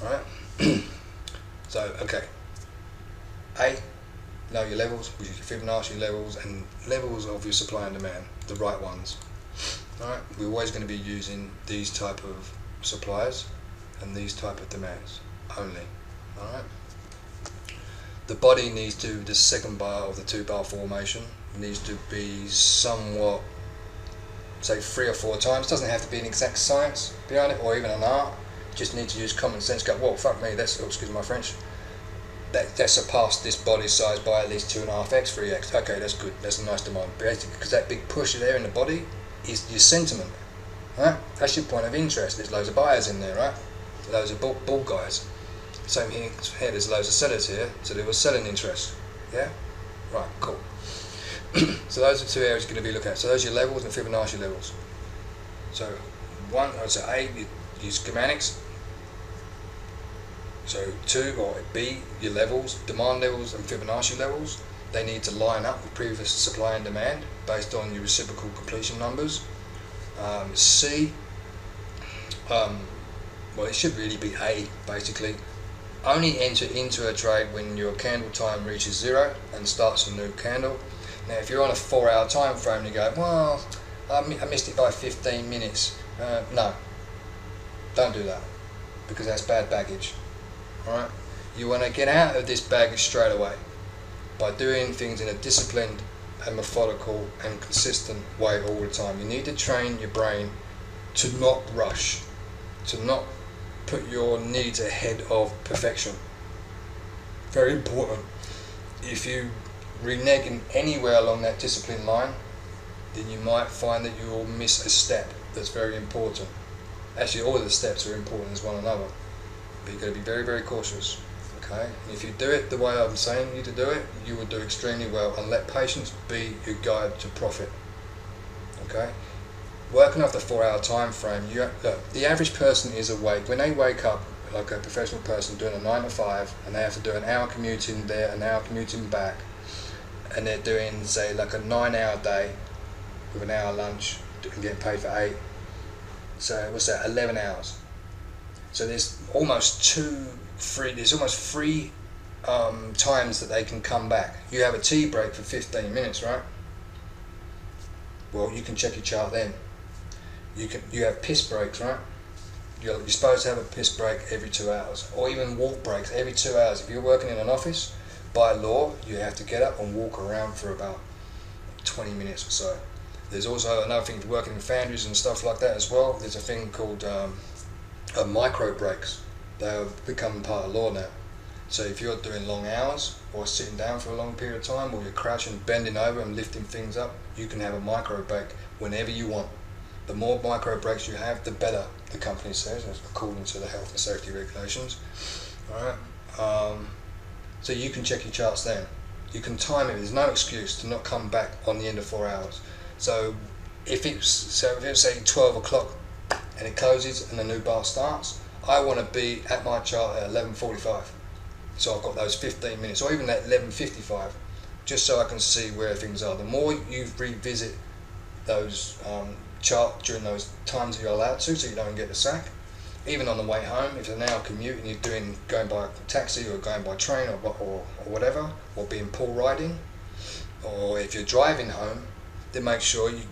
I? Alright? So, okay. A, know your levels, which is your Fibonacci levels, and levels of your supply and demand, the right ones. Alright? We're always going to be using these type of supplies and these type of demands only. Alright? The body needs to, the second bar of the 2-bar formation needs to be somewhat, say 3 or 4 times. Doesn't have to be an exact science behind it, or even an art. Just need to use common sense. Go, whoa, fuck me, that's, oh, excuse my French, that surpassed this body size by at least 2.5x, 3x. Okay, that's good, that's a nice demand. Basically, because that big push there in the body is your sentiment. Right? That's your point of interest. There's loads of buyers in there, right? Loads of bull guys. Same here, there's loads of sellers here, so there was selling interest. Yeah? Right, cool. So those are 2 areas you're going to be looking at. So those are your levels and Fibonacci levels. So A, your schematics. So B, your levels, demand levels and Fibonacci levels, they need to line up with previous supply and demand based on your reciprocal completion numbers. C, well, it should really be A, basically. Only enter into a trade when your candle time reaches 0 and starts a new candle. Now, if you're on a 4-hour time frame and you go, well, I missed it by 15 minutes. No, don't do that, because that's bad baggage. Alright? You want to get out of this baggage straight away by doing things in a disciplined and methodical and consistent way all the time. You need to train your brain to not rush, to not put your needs ahead of perfection. Very important. If you renege in anywhere along that discipline line, then you might find that you will miss a step that's very important. Actually, all of the steps are important as one another, but you've got to be very, very cautious. Okay? And if you do it the way I'm saying you to do it, you will do extremely well, and let patience be your guide to profit. Okay? Working off the 4-hour time frame, look, the average person is awake. When they wake up, like a professional person doing a 9 to 5, and they have to do an hour commuting there, an hour commuting back, and they're doing, say, like a 9-hour day with an hour lunch and getting paid for 8. So what's that? 11 hours. So there's almost three times that they can come back. You have a tea break for 15 minutes, right? Well, you can check your chart then. You have piss breaks, right? You're supposed to have a piss break every 2 hours, or even walk breaks every 2 hours. If you're working in an office, by law, you have to get up and walk around for about 20 minutes or so. There's also another thing for working in foundries and stuff like that as well. There's a thing called micro breaks. They're becoming part of law now. So if you're doing long hours or sitting down for a long period of time, or you're crouching, bending over and lifting things up, you can have a micro break whenever you want. The more micro breaks you have, the better, the company says, according to the health and safety regulations. Alright. So you can check your charts then. You can time it. There's no excuse to not come back on the end of 4 hours. So if it's say 12 o'clock and it closes and the new bar starts, I want to be at my chart at 11:45. So I've got those 15 minutes, or even at 11:55, just so I can see where things are. The more you revisit those chart during those times that you're allowed to, so you don't get the sack. Even on the way home, if you're now commuting, you're going by taxi or going by train or whatever, or being pool riding, or if you're driving home, then make sure you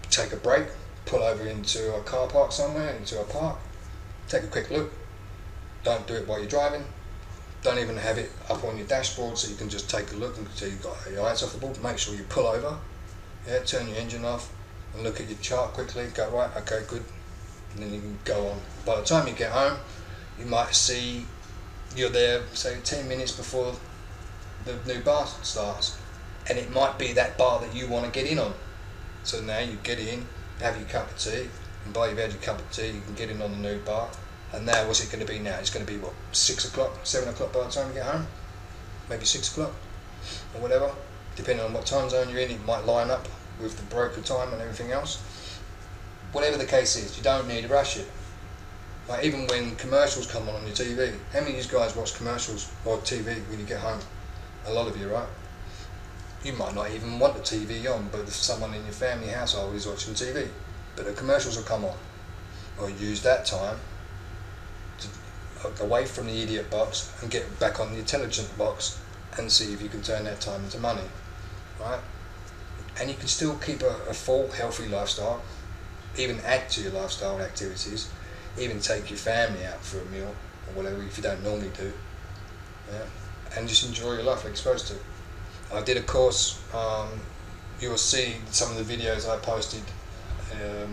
take a break, pull over into a car park somewhere, into a park, take a quick look. Don't do it while you're driving. Don't even have it up on your dashboard so you can just take a look until you've got your eyes off the ball. Make sure you pull over, turn your engine off and look at your chart quickly, go right, okay, good, and then you can go on. By the time you get home, you might see you're there, say 10 minutes before the new bar starts, and it might be that bar that you want to get in on. So now you get in, have your cup of tea, and by you've had your cup of tea, you can get in on the new bar. And now what's it going to be now? It's going to be what, 6 o'clock, 7 o'clock by the time you get home? Maybe 6 o'clock, or whatever. Depending on what time zone you're in, it might line up with the broker time and everything else. Whatever the case is, you don't need to rush it. Like even when commercials come on your TV, how many of you guys watch commercials or TV when you get home? A lot of you, right? You might not even want the TV on, but if someone in your family household is watching TV, but the commercials will come on. Or use that time to away from the idiot box and get back on the intelligent box and see if you can turn that time into money, right? And you can still keep a full, healthy lifestyle, even add to your lifestyle activities, even take your family out for a meal or whatever if you don't normally do, and just enjoy your life like you're supposed to. I did a course, you will see some of the videos I posted,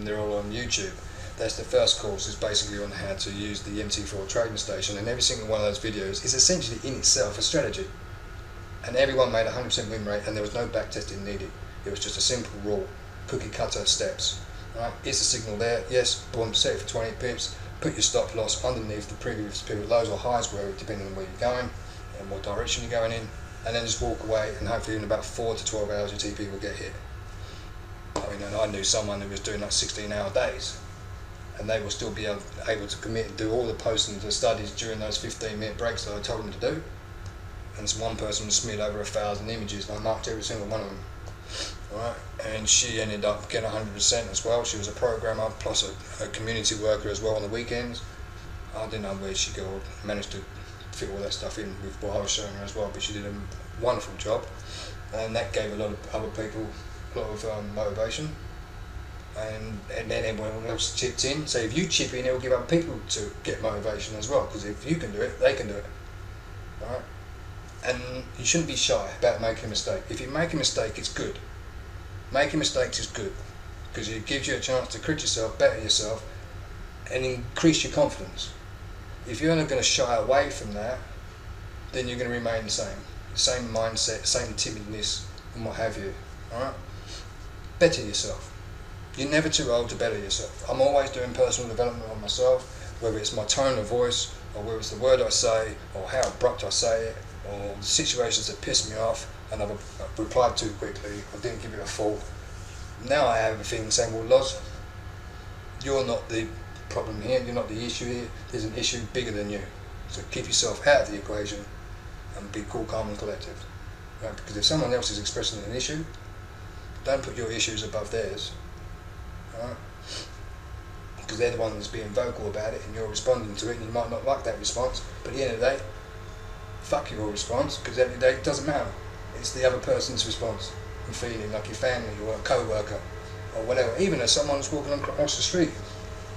they're all on YouTube. That's the first course, is basically on how to use the MT4 trading station, and every single one of those videos is essentially in itself a strategy. And everyone made 100% win rate, and there was no back testing needed. It was just a simple rule, cookie cutter steps. Right? Is the signal there? Yes, boom, set it for 20 pips, put your stop loss underneath the previous pivot lows or highs, depending on where you're going and what direction you're going in, and then just walk away, and hopefully in about 4 to 12 hours your TP will get hit. I mean, I knew someone who was doing like 16-hour days, and they will still be able to commit and do all the posting of the studies during those 15-minute breaks that I told them to do. And one person smeared over 1,000 images, and I marked every single one of them. Right? And she ended up getting 100% as well. She was a programmer plus a community worker as well on the weekends. I didn't know where she managed to fit all that stuff in with what I was showing her as well, but she did a wonderful job, and that gave a lot of other people a lot of motivation. And then everyone else chipped in. So if you chip in, it will give other people to get motivation as well, because if you can do it, they can do it. Right? And you shouldn't be shy about making a mistake. If you make a mistake, it's good. Making mistakes is good, because it gives you a chance to correct yourself, better yourself, and increase your confidence. If you're not going to shy away from that, then you're going to remain the same mindset, same timidness, and what have you. Alright? Better yourself. You're never too old to better yourself. I'm always doing personal development on myself, whether it's my tone of voice, or whether it's the word I say, or how abrupt I say it, or the situations that piss me off and I've replied too quickly, or didn't give it a full. Now I have a thing saying, well, Loz, you're not the problem here, you're not the issue here, there's an issue bigger than you. So keep yourself out of the equation and be cool, calm and collective. Right? Because if someone else is expressing an issue, don't put your issues above theirs. Right? Because they're the one that's being vocal about it and you're responding to it, and you might not like that response, but at the end of the day, fuck your response, because at the end of the day it doesn't matter. It's the other person's response and feeling, like your family or a co-worker or whatever. Even if someone's walking across the street,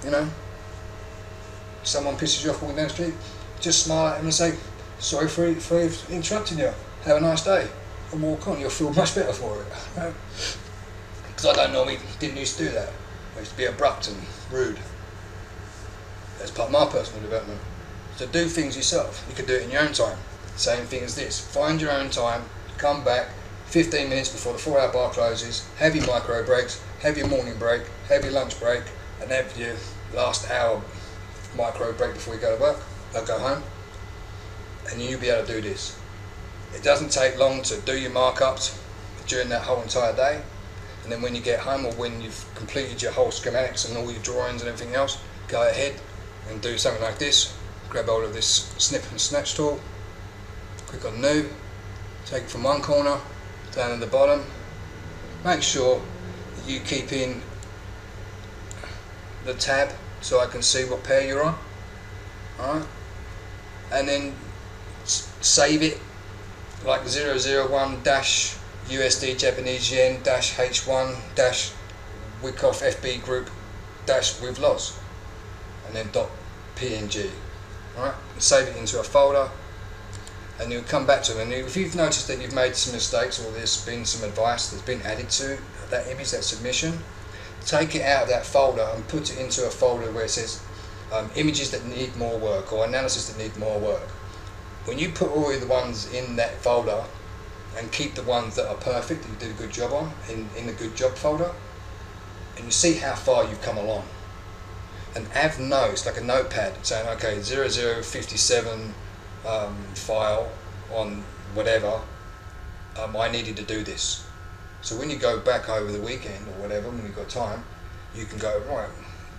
you know, someone pisses you off walking down the street, just smile at them and say, sorry for interrupting you, have a nice day, and walk on. You'll feel much better for it. Right? Because didn't used to do that. I used to be abrupt and rude. That's part of my personal development. So do things yourself. You can do it in your own time. Same thing as this. Find your own time, come back 15 minutes before the 4-hour bar closes, have your micro breaks, have your morning break, have your lunch break, and have your last hour micro break before you go to work, or go home. And you'll be able to do this. It doesn't take long to do your markups during that whole entire day. And then when you get home, or when you've completed your whole schematics and all your drawings and everything else, go ahead and do something like this. Grab hold of this snip and snatch tool, click on new, take it from one corner down to the bottom. Make sure that you keep in the tab so I can see what pair you're on. Alright? And then save it like 001 USD Japanese yen H1 Wyckoff FB group with Loz, and then .png. Right? And save it into a folder, and you'll come back to it. And if you've noticed that you've made some mistakes, or there's been some advice that's been added to that image, that submission, take it out of that folder and put it into a folder where it says images that need more work, or analysis that need more work. When you put all of the ones in that folder and keep the ones that are perfect, that you did a good job on, in the good job folder, and you see how far you've come along. And have notes, like a notepad, saying, okay, 0057 file on whatever, I needed to do this. So when you go back over the weekend or whatever, when you've got time, you can go, right,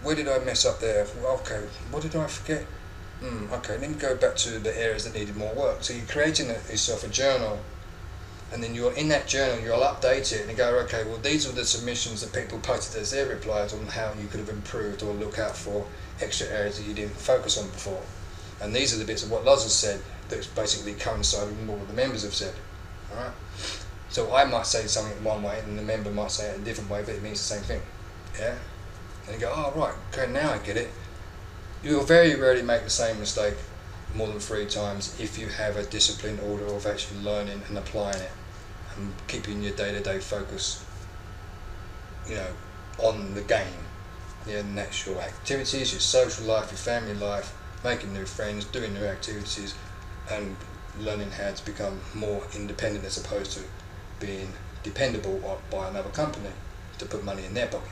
where did I mess up there? Well, okay, what did I forget? Okay, let me go back to the areas that needed more work. So you're creating yourself a journal, and then you're in that journal, you'll update it and go, okay, well, these are the submissions that people posted as their replies on how you could have improved or look out for extra areas that you didn't focus on before. And these are the bits of what Loz has said that's basically coinciding with what the members have said. Alright? So I might say something one way and the member might say it a different way, but it means the same thing. Yeah? And you go, oh right, okay, now I get it. You'll very rarely make the same mistake more than 3 times if you have a disciplined order of actually learning and applying it and keeping your day-to-day focus, you know, on the game. Your natural activities, your social life, your family life, making new friends, doing new activities, and learning how to become more independent as opposed to being dependable by another company to put money in their pocket.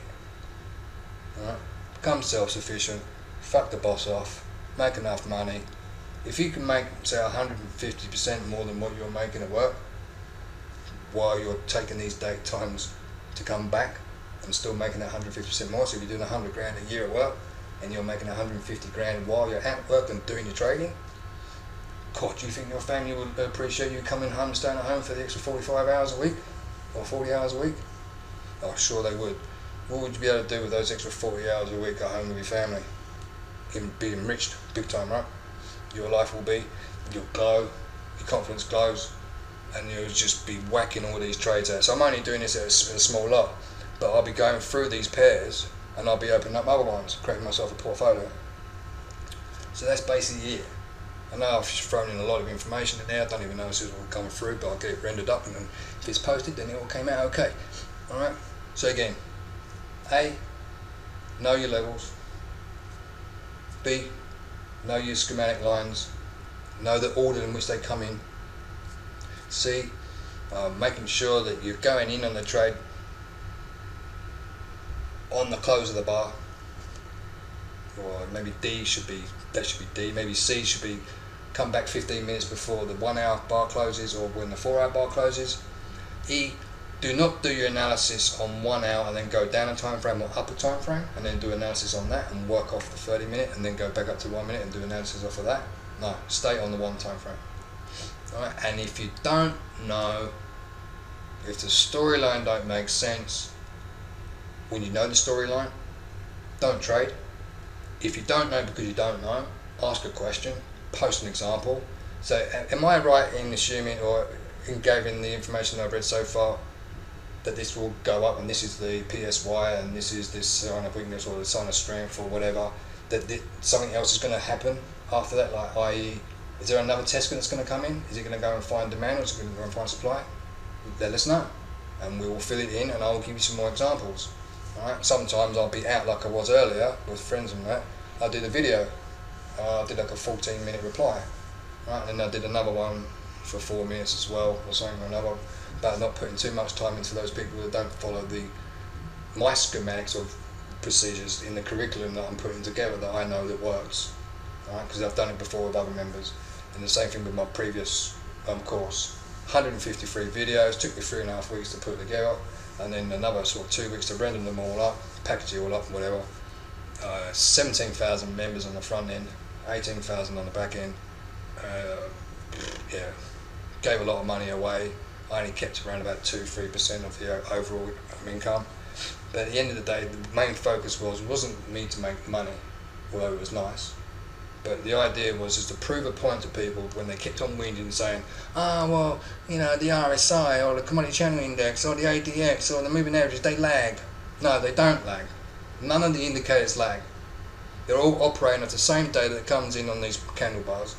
Alright? Become self-sufficient, fuck the boss off, make enough money. If you can make, say, 150% more than what you're making at work, while you're taking these date times to come back and still making that 150% more, so if you're doing 100 grand a year at work, and you're making 150 grand while you're at work and doing your trading, God, do you think your family would appreciate you coming home, staying at home for the extra 45 hours a week or 40 hours a week? Oh, sure they would. What would you be able to do with those extra 40 hours a week at home with your family? You'd be enriched big time, right? Your life will be, you'll glow, your confidence glows, and you'll just be whacking all these trades out. So I'm only doing this at a small lot, but I'll be going through these pairs and I'll be opening up other ones, creating myself a portfolio. So that's basically it. I know I've thrown in a lot of information in there, I don't even know if this is all coming through, but I'll get it rendered up, and then if it's posted then it all came out okay. Alright, so again, A, know your levels. B, know your schematic lines, know the order in which they come in. C, making sure that you're going in on the trade on the close of the bar, or maybe D should be, that should be D, maybe C should be come back 15 minutes before the 1 hour bar closes or when the 4 hour bar closes. E, do not do your analysis on 1 hour and then go down a time frame or up a time frame and then do analysis on that and work off the 30 minute and then go back up to 1 minute and do analysis off of that. No, stay on the 1 time frame. Alright, and if you don't know, if the storyline don't make sense, when you know the storyline, don't trade. If you don't know because you don't know, ask a question, post an example. So am I right in assuming or in giving the information I've read so far that this will go up and this is the PSY and this is this sign of weakness or the sign of strength or whatever, that something else is going to happen after that, like i.e. is there another test that's going to come in? Is it going to go and find demand or is it going to go and find supply? Let us know and we will fill it in and I'll give you some more examples. Alright, sometimes I'll be out like I was earlier with friends and that. I did a video, I did like a 14-minute reply, right? And then I did another one for 4 minutes as well, or something or another, about not putting too much time into those people that don't follow my schematics of procedures in the curriculum that I'm putting together that I know that works, right? Because I've done it before with other members, and the same thing with my previous course. 153 videos, took me 3.5 weeks to put together, and then another sort of 2 weeks to render them all up, package it all up, whatever. 17,000 members on the front end, 18,000 on the back end. Yeah, gave a lot of money away. I only kept around about 2-3% of the overall income. But at the end of the day, the main focus wasn't me to make money, although it was nice. But the idea was just to prove a point to people when they kept on whinging and saying, well, you know, the RSI or the commodity channel index or the ADX or the moving averages, they lag. No, they don't lag. None of the indicators lag. They're all operating off the same data that comes in on these candle bars.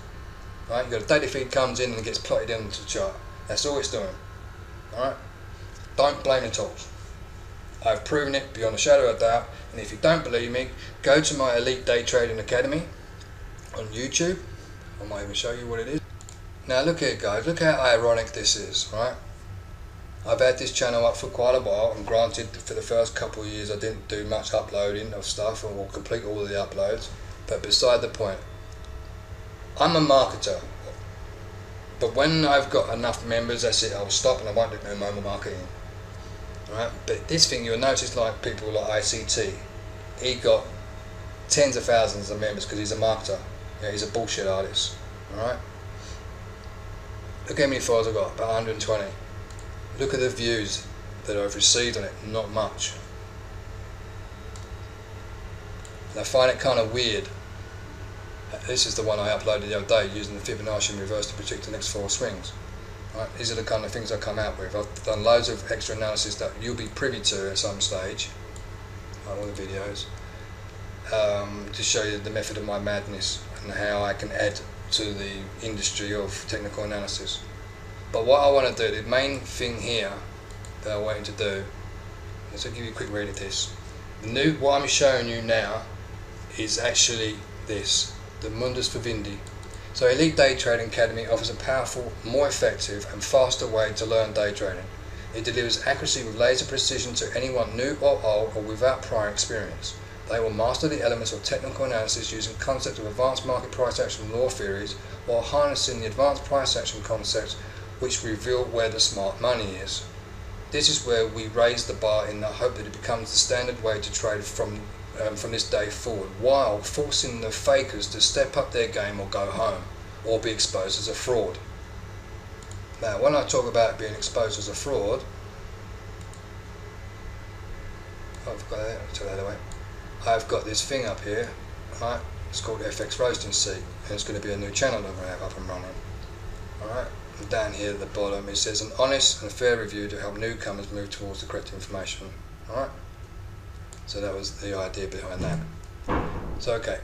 Right? You've got a data feed comes in and it gets plotted into the chart. That's all it's doing. Alright? Don't blame the tools. I've proven it beyond a shadow of a doubt, and if you don't believe me, go to my Elite Day Trading Academy on YouTube. I might even show you what it is. Now look here guys, look how ironic this is, right? I've had this channel up for quite a while, and granted for the first couple of years I didn't do much uploading of stuff or complete all of the uploads, but beside the point. I'm a marketer, but when I've got enough members, that's it, I'll stop and I won't do no more marketing. Right? But this thing, you'll notice like people like ICT, he got tens of thousands of members because he's a marketer. Yeah, he's a bullshit artist. Alright? Look how many followers I've got, about 120. Look at the views that I've received on it, not much. And I find it kind of weird. This is the one I uploaded the other day using the Fibonacci in reverse to predict the next 4 swings. Right? These are the kind of things I come out with. I've done loads of extra analysis that you'll be privy to at some stage, all the videos, to show you the method of my madness and how I can add to the industry of technical analysis. But what I want to do, the main thing here that I want you to do, let's give you a quick read of this. What I'm showing you now is actually this, the Mundus Vivendi. So Elite Day Trading Academy offers a powerful, more effective and faster way to learn day trading. It delivers accuracy with laser precision to anyone new or old or without prior experience. They will master the elements of technical analysis using concepts of advanced market price action law theories while harnessing the advanced price action concepts which reveal where the smart money is. This is where we raise the bar in the hope that it becomes the standard way to trade from from this day forward, while forcing the fakers to step up their game or go home, or be exposed as a fraud. Now, when I talk about being exposed as a fraud, I've got this thing up here, right? It's called FX Roasting Seat, and it's going to be a new channel that I'm going to have up and running. Alright, and down here at the bottom it says an honest and fair review to help newcomers move towards the correct information. Alright, so that was the idea behind that. So okay,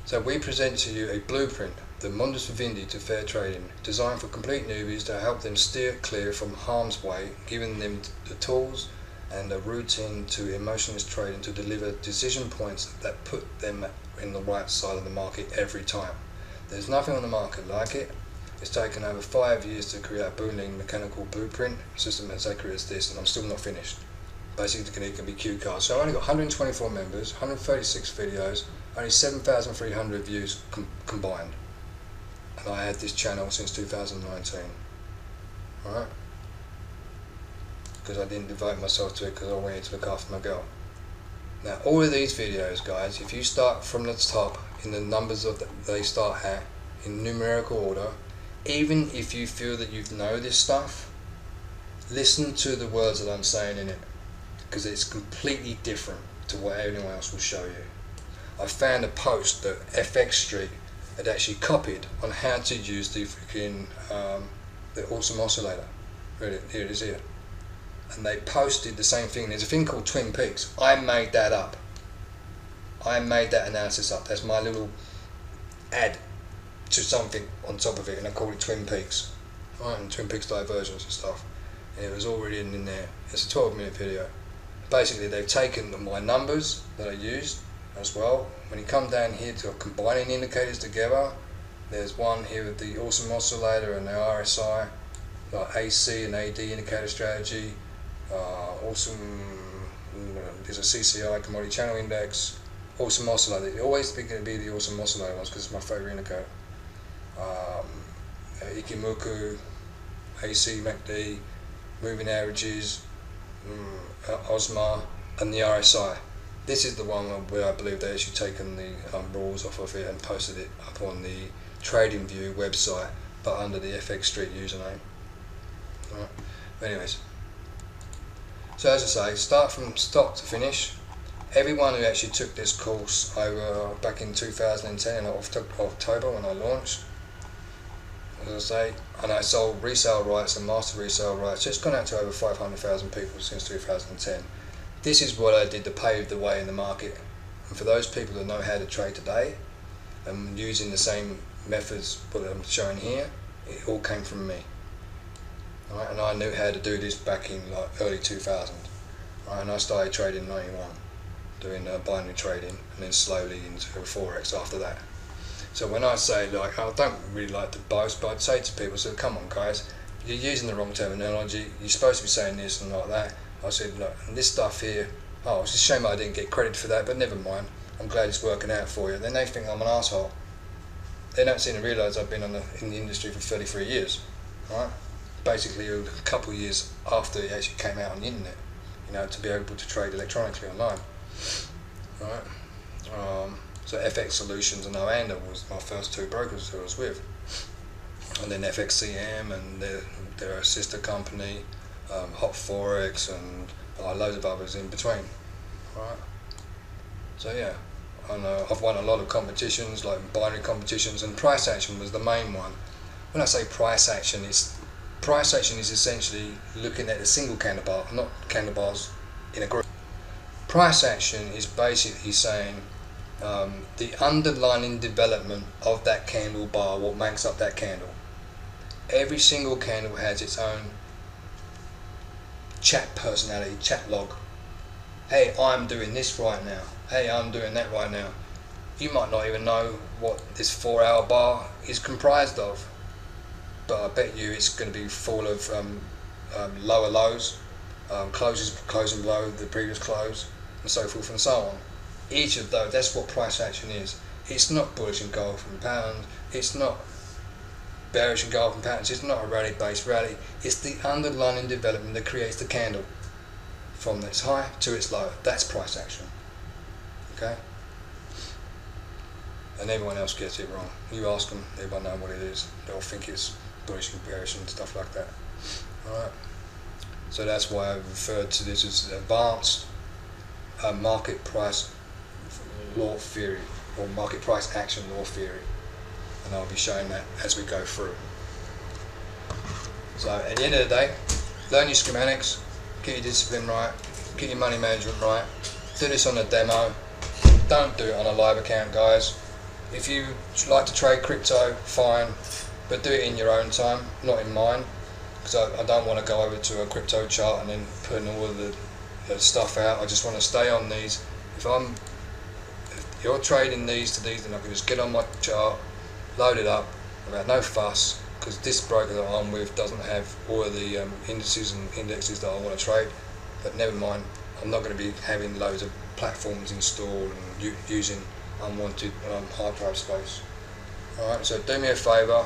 so we present to you a blueprint, the Mundus Vivendi to fair trading, designed for complete newbies to help them steer clear from harm's way, giving them the tools and a routine to emotionless trading to deliver decision points that put them in the right side of the market every time. There's nothing on the market like it. It's taken over 5 years to create a Boolean mechanical blueprint system as accurate as this, and I'm still not finished. Basically it can be cue cards. So I only got 124 members, 136 videos, only 7,300 views combined. And I had this channel since 2019. Alright? Because I didn't devote myself to it because I wanted to look after my girl. Now all of these videos, guys, if you start from the top in the numbers of they start at, in numerical order, even if you feel that you know this stuff, listen to the words that I'm saying in it, because it's completely different to what anyone else will show you. I found a post that FX Street had actually copied on how to use the freaking the awesome oscillator. Really, here it is here. And they posted the same thing. There's a thing called Twin Peaks. I made that up. I made that analysis up. That's my little add to something on top of it, and I called it Twin Peaks. Right, and Twin Peaks divergence and stuff. And it was already in there. It's a 12-minute video. Basically, they've taken my numbers that I used as well. When you come down here to combining indicators together, there's one here with the awesome oscillator and the RSI, like AC and AD indicator strategy. There's a CCI, commodity channel index, awesome oscillator. It's always going to be the awesome oscillator ones because it's my favorite indicator. Ikimoku, AC, MACD, moving averages, OSMA, and the RSI. This is the one where I believe they actually taken the rules off of it and posted it up on the TradingView website, but under the FX Street username. Right. Anyways, so as I say, start from start to finish. Everyone who actually took this course over back in 2010 in October when I launched, as I say, and I sold resale rights and master resale rights. So it's gone out to over 500,000 people since 2010. This is what I did to pave the way in the market. And for those people that know how to trade today and using the same methods that I'm showing here, it all came from me. Right, and I knew how to do this back in like early 2000. Right, and I started trading in 91, doing binary trading, and then slowly into Forex after that. So when I say, like, I don't really like to boast, but I'd say to people, so come on guys, you're using the wrong terminology, you're supposed to be saying this and like that. I said, look, and this stuff here, oh, it's a shame I didn't get credit for that, but never mind, I'm glad it's working out for you. Then they think I'm an asshole. They don't seem to realise I've been in the industry for 33 years, right? Basically a couple of years after it actually came out on the internet, you know, to be able to trade electronically online, right? So FX Solutions and Oanda was my first two brokers who I was with, and then FXCM and their sister company, Hot Forex, and loads of others in between, right? So yeah, and I've won a lot of competitions, like binary competitions, and price action was the main one. When I say price action is essentially looking at a single candle bar, not candle bars in a group. Price action is basically saying the underlying development of that candle bar, what makes up that candle. Every single candle has its own chat personality, chat log. Hey, I'm doing this right now. Hey, I'm doing that right now. You might not even know what this 4-hour bar is comprised of, but I bet you it's going to be full of lower lows, closing below the previous close, and so forth and so on. Each of those, that's what price action is. It's not bullish engulf and pound, it's not bearish engulf and patterns, it's not a rally based rally, it's the underlying development that creates the candle from its high to its low. That's price action. Okay? And everyone else gets it wrong. You ask them, they won't know what it is. They'll think it's bullish comparison, stuff like that. Alright? So that's why I referred to this as advanced market price law theory, or market price action law theory. And I'll be showing that as we go through. So at the end of the day, learn your schematics, get your discipline right, get your money management right, do this on a demo, don't do it on a live account, guys. If you like to trade crypto, fine, but do it in your own time, not in mine, because I don't want to go over to a crypto chart and then putting all of the stuff out. I just want to stay on these. If you're trading these to these, then I can just get on my chart, load it up, about no fuss, because this broker that I'm with doesn't have all of the indices and indexes that I want to trade. But never mind, I'm not going to be having loads of platforms installed and using unwanted hyper space. Alright, so do me a favour,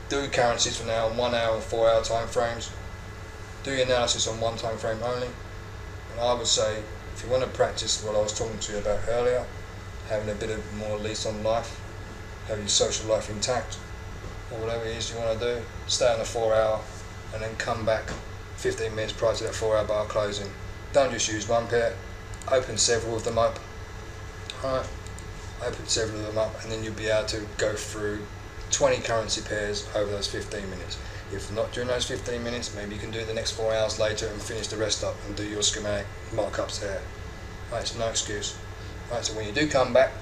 do currencies for now on 1 hour and 4 hour time frames, do your analysis on one time frame only, and I would say if you want to practice what I was talking to you about earlier, having a bit of more lease on life, have your social life intact, or whatever it is you want to do, stay on the 4 hour and then come back 15 minutes prior to that 4 hour bar closing. Don't just use one pair, open several of them up. Alright, open several of them up, and then you'll be able to go through 20 currency pairs over those 15 minutes. If not during those 15 minutes, maybe you can do it the next 4 hours later and finish the rest up and do your schematic markups there. Right, it's no excuse. Right, so when you do come back,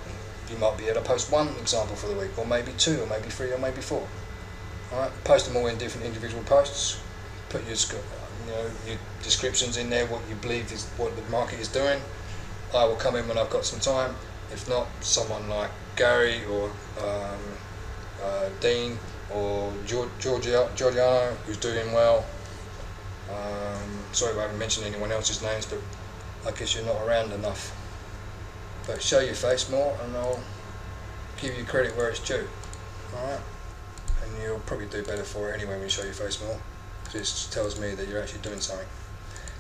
you might be able to post one example for the week, or maybe two, or maybe three, or maybe four. Alright, post them all in different individual posts. Put your your descriptions in there, what you believe is what the market is doing. I will come in when I've got some time. If not, someone like Gary or Dean or Giorgiano, who's doing well. Sorry if I haven't mentioned anyone else's names, but I guess you're not around enough. But show your face more and I'll give you credit where it's due. Alright? And you'll probably do better for it anyway when you show your face more. It just tells me that you're actually doing something.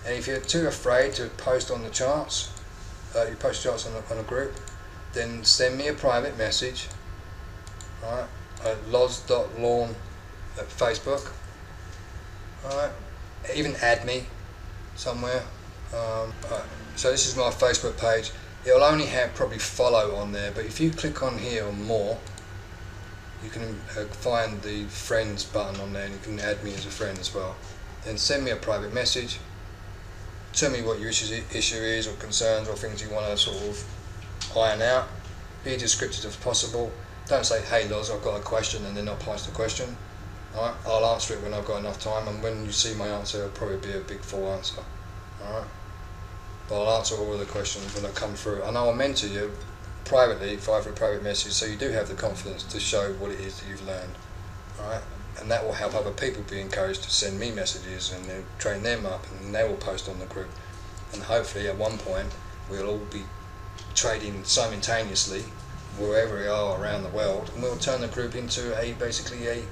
And if you're too afraid to post on the charts, you post charts on a group, then send me a private message, right, at loz.lawn at Facebook. Alright, even add me somewhere. Right. So this is my Facebook page. It'll only have probably follow on there, but if you click on here on more, you can find the friends button on there and you can add me as a friend as well. Then send me a private message, tell me what your issue is or concerns or things you want to sort of iron out. Be as descriptive as possible. Don't say, hey Loz, I've got a question, and then not pass the question. Alright, I'll answer it when I've got enough time, and when you see my answer it'll probably be a big full answer. Alright, but I'll answer all of the questions when I come through, and I'll mentor you privately via a private message, so you do have the confidence to show what it is that you've learned. Alright, and that will help other people be encouraged to send me messages, and then train them up, and they will post on the group, and hopefully at one point we'll all be trading simultaneously wherever we are around the world, and we'll turn the group into basically a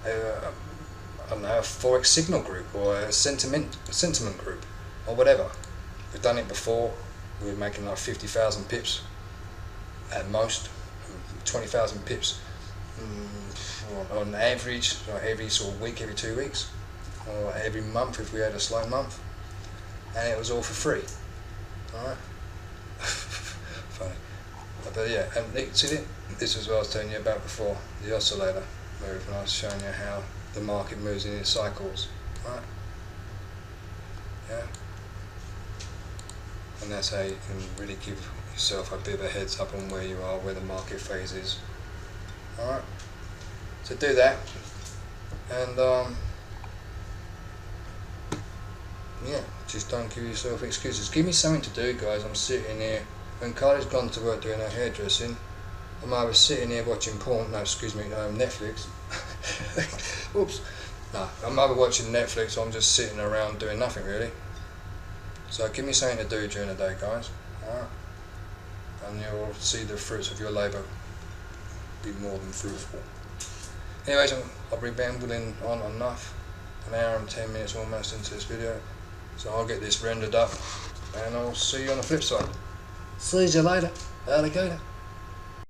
I don't know, a forex signal group or a sentiment group or whatever. We've done it before. We were making like 50,000 pips at most, 20,000 pips on average, like every sort of week, every 2 weeks, or every month if we had a slow month, and it was all for free. Alright. Funny. But yeah, and see it? This is what I was telling you about before, the oscillator, where I was showing you how the market moves in its cycles. Right? Yeah. And that's how you can really give yourself a bit of a heads up on where you are, where the market phase is. Alright. So do that. And yeah, just don't give yourself excuses. Give me something to do, guys. I'm sitting here. When Carly's gone to work doing her hairdressing, I'm either sitting here watching porn, no, excuse me, Netflix. Oops. No, I'm either watching Netflix or I'm just sitting around doing nothing really. So give me something to do during the day, guys. Alright? And you'll see the fruits of your labour be more than fruitful. Anyways, I'll be rambling on enough. An hour and 10 minutes almost into this video. So I'll get this rendered up and I'll see you on the flip side. See you later, alligator.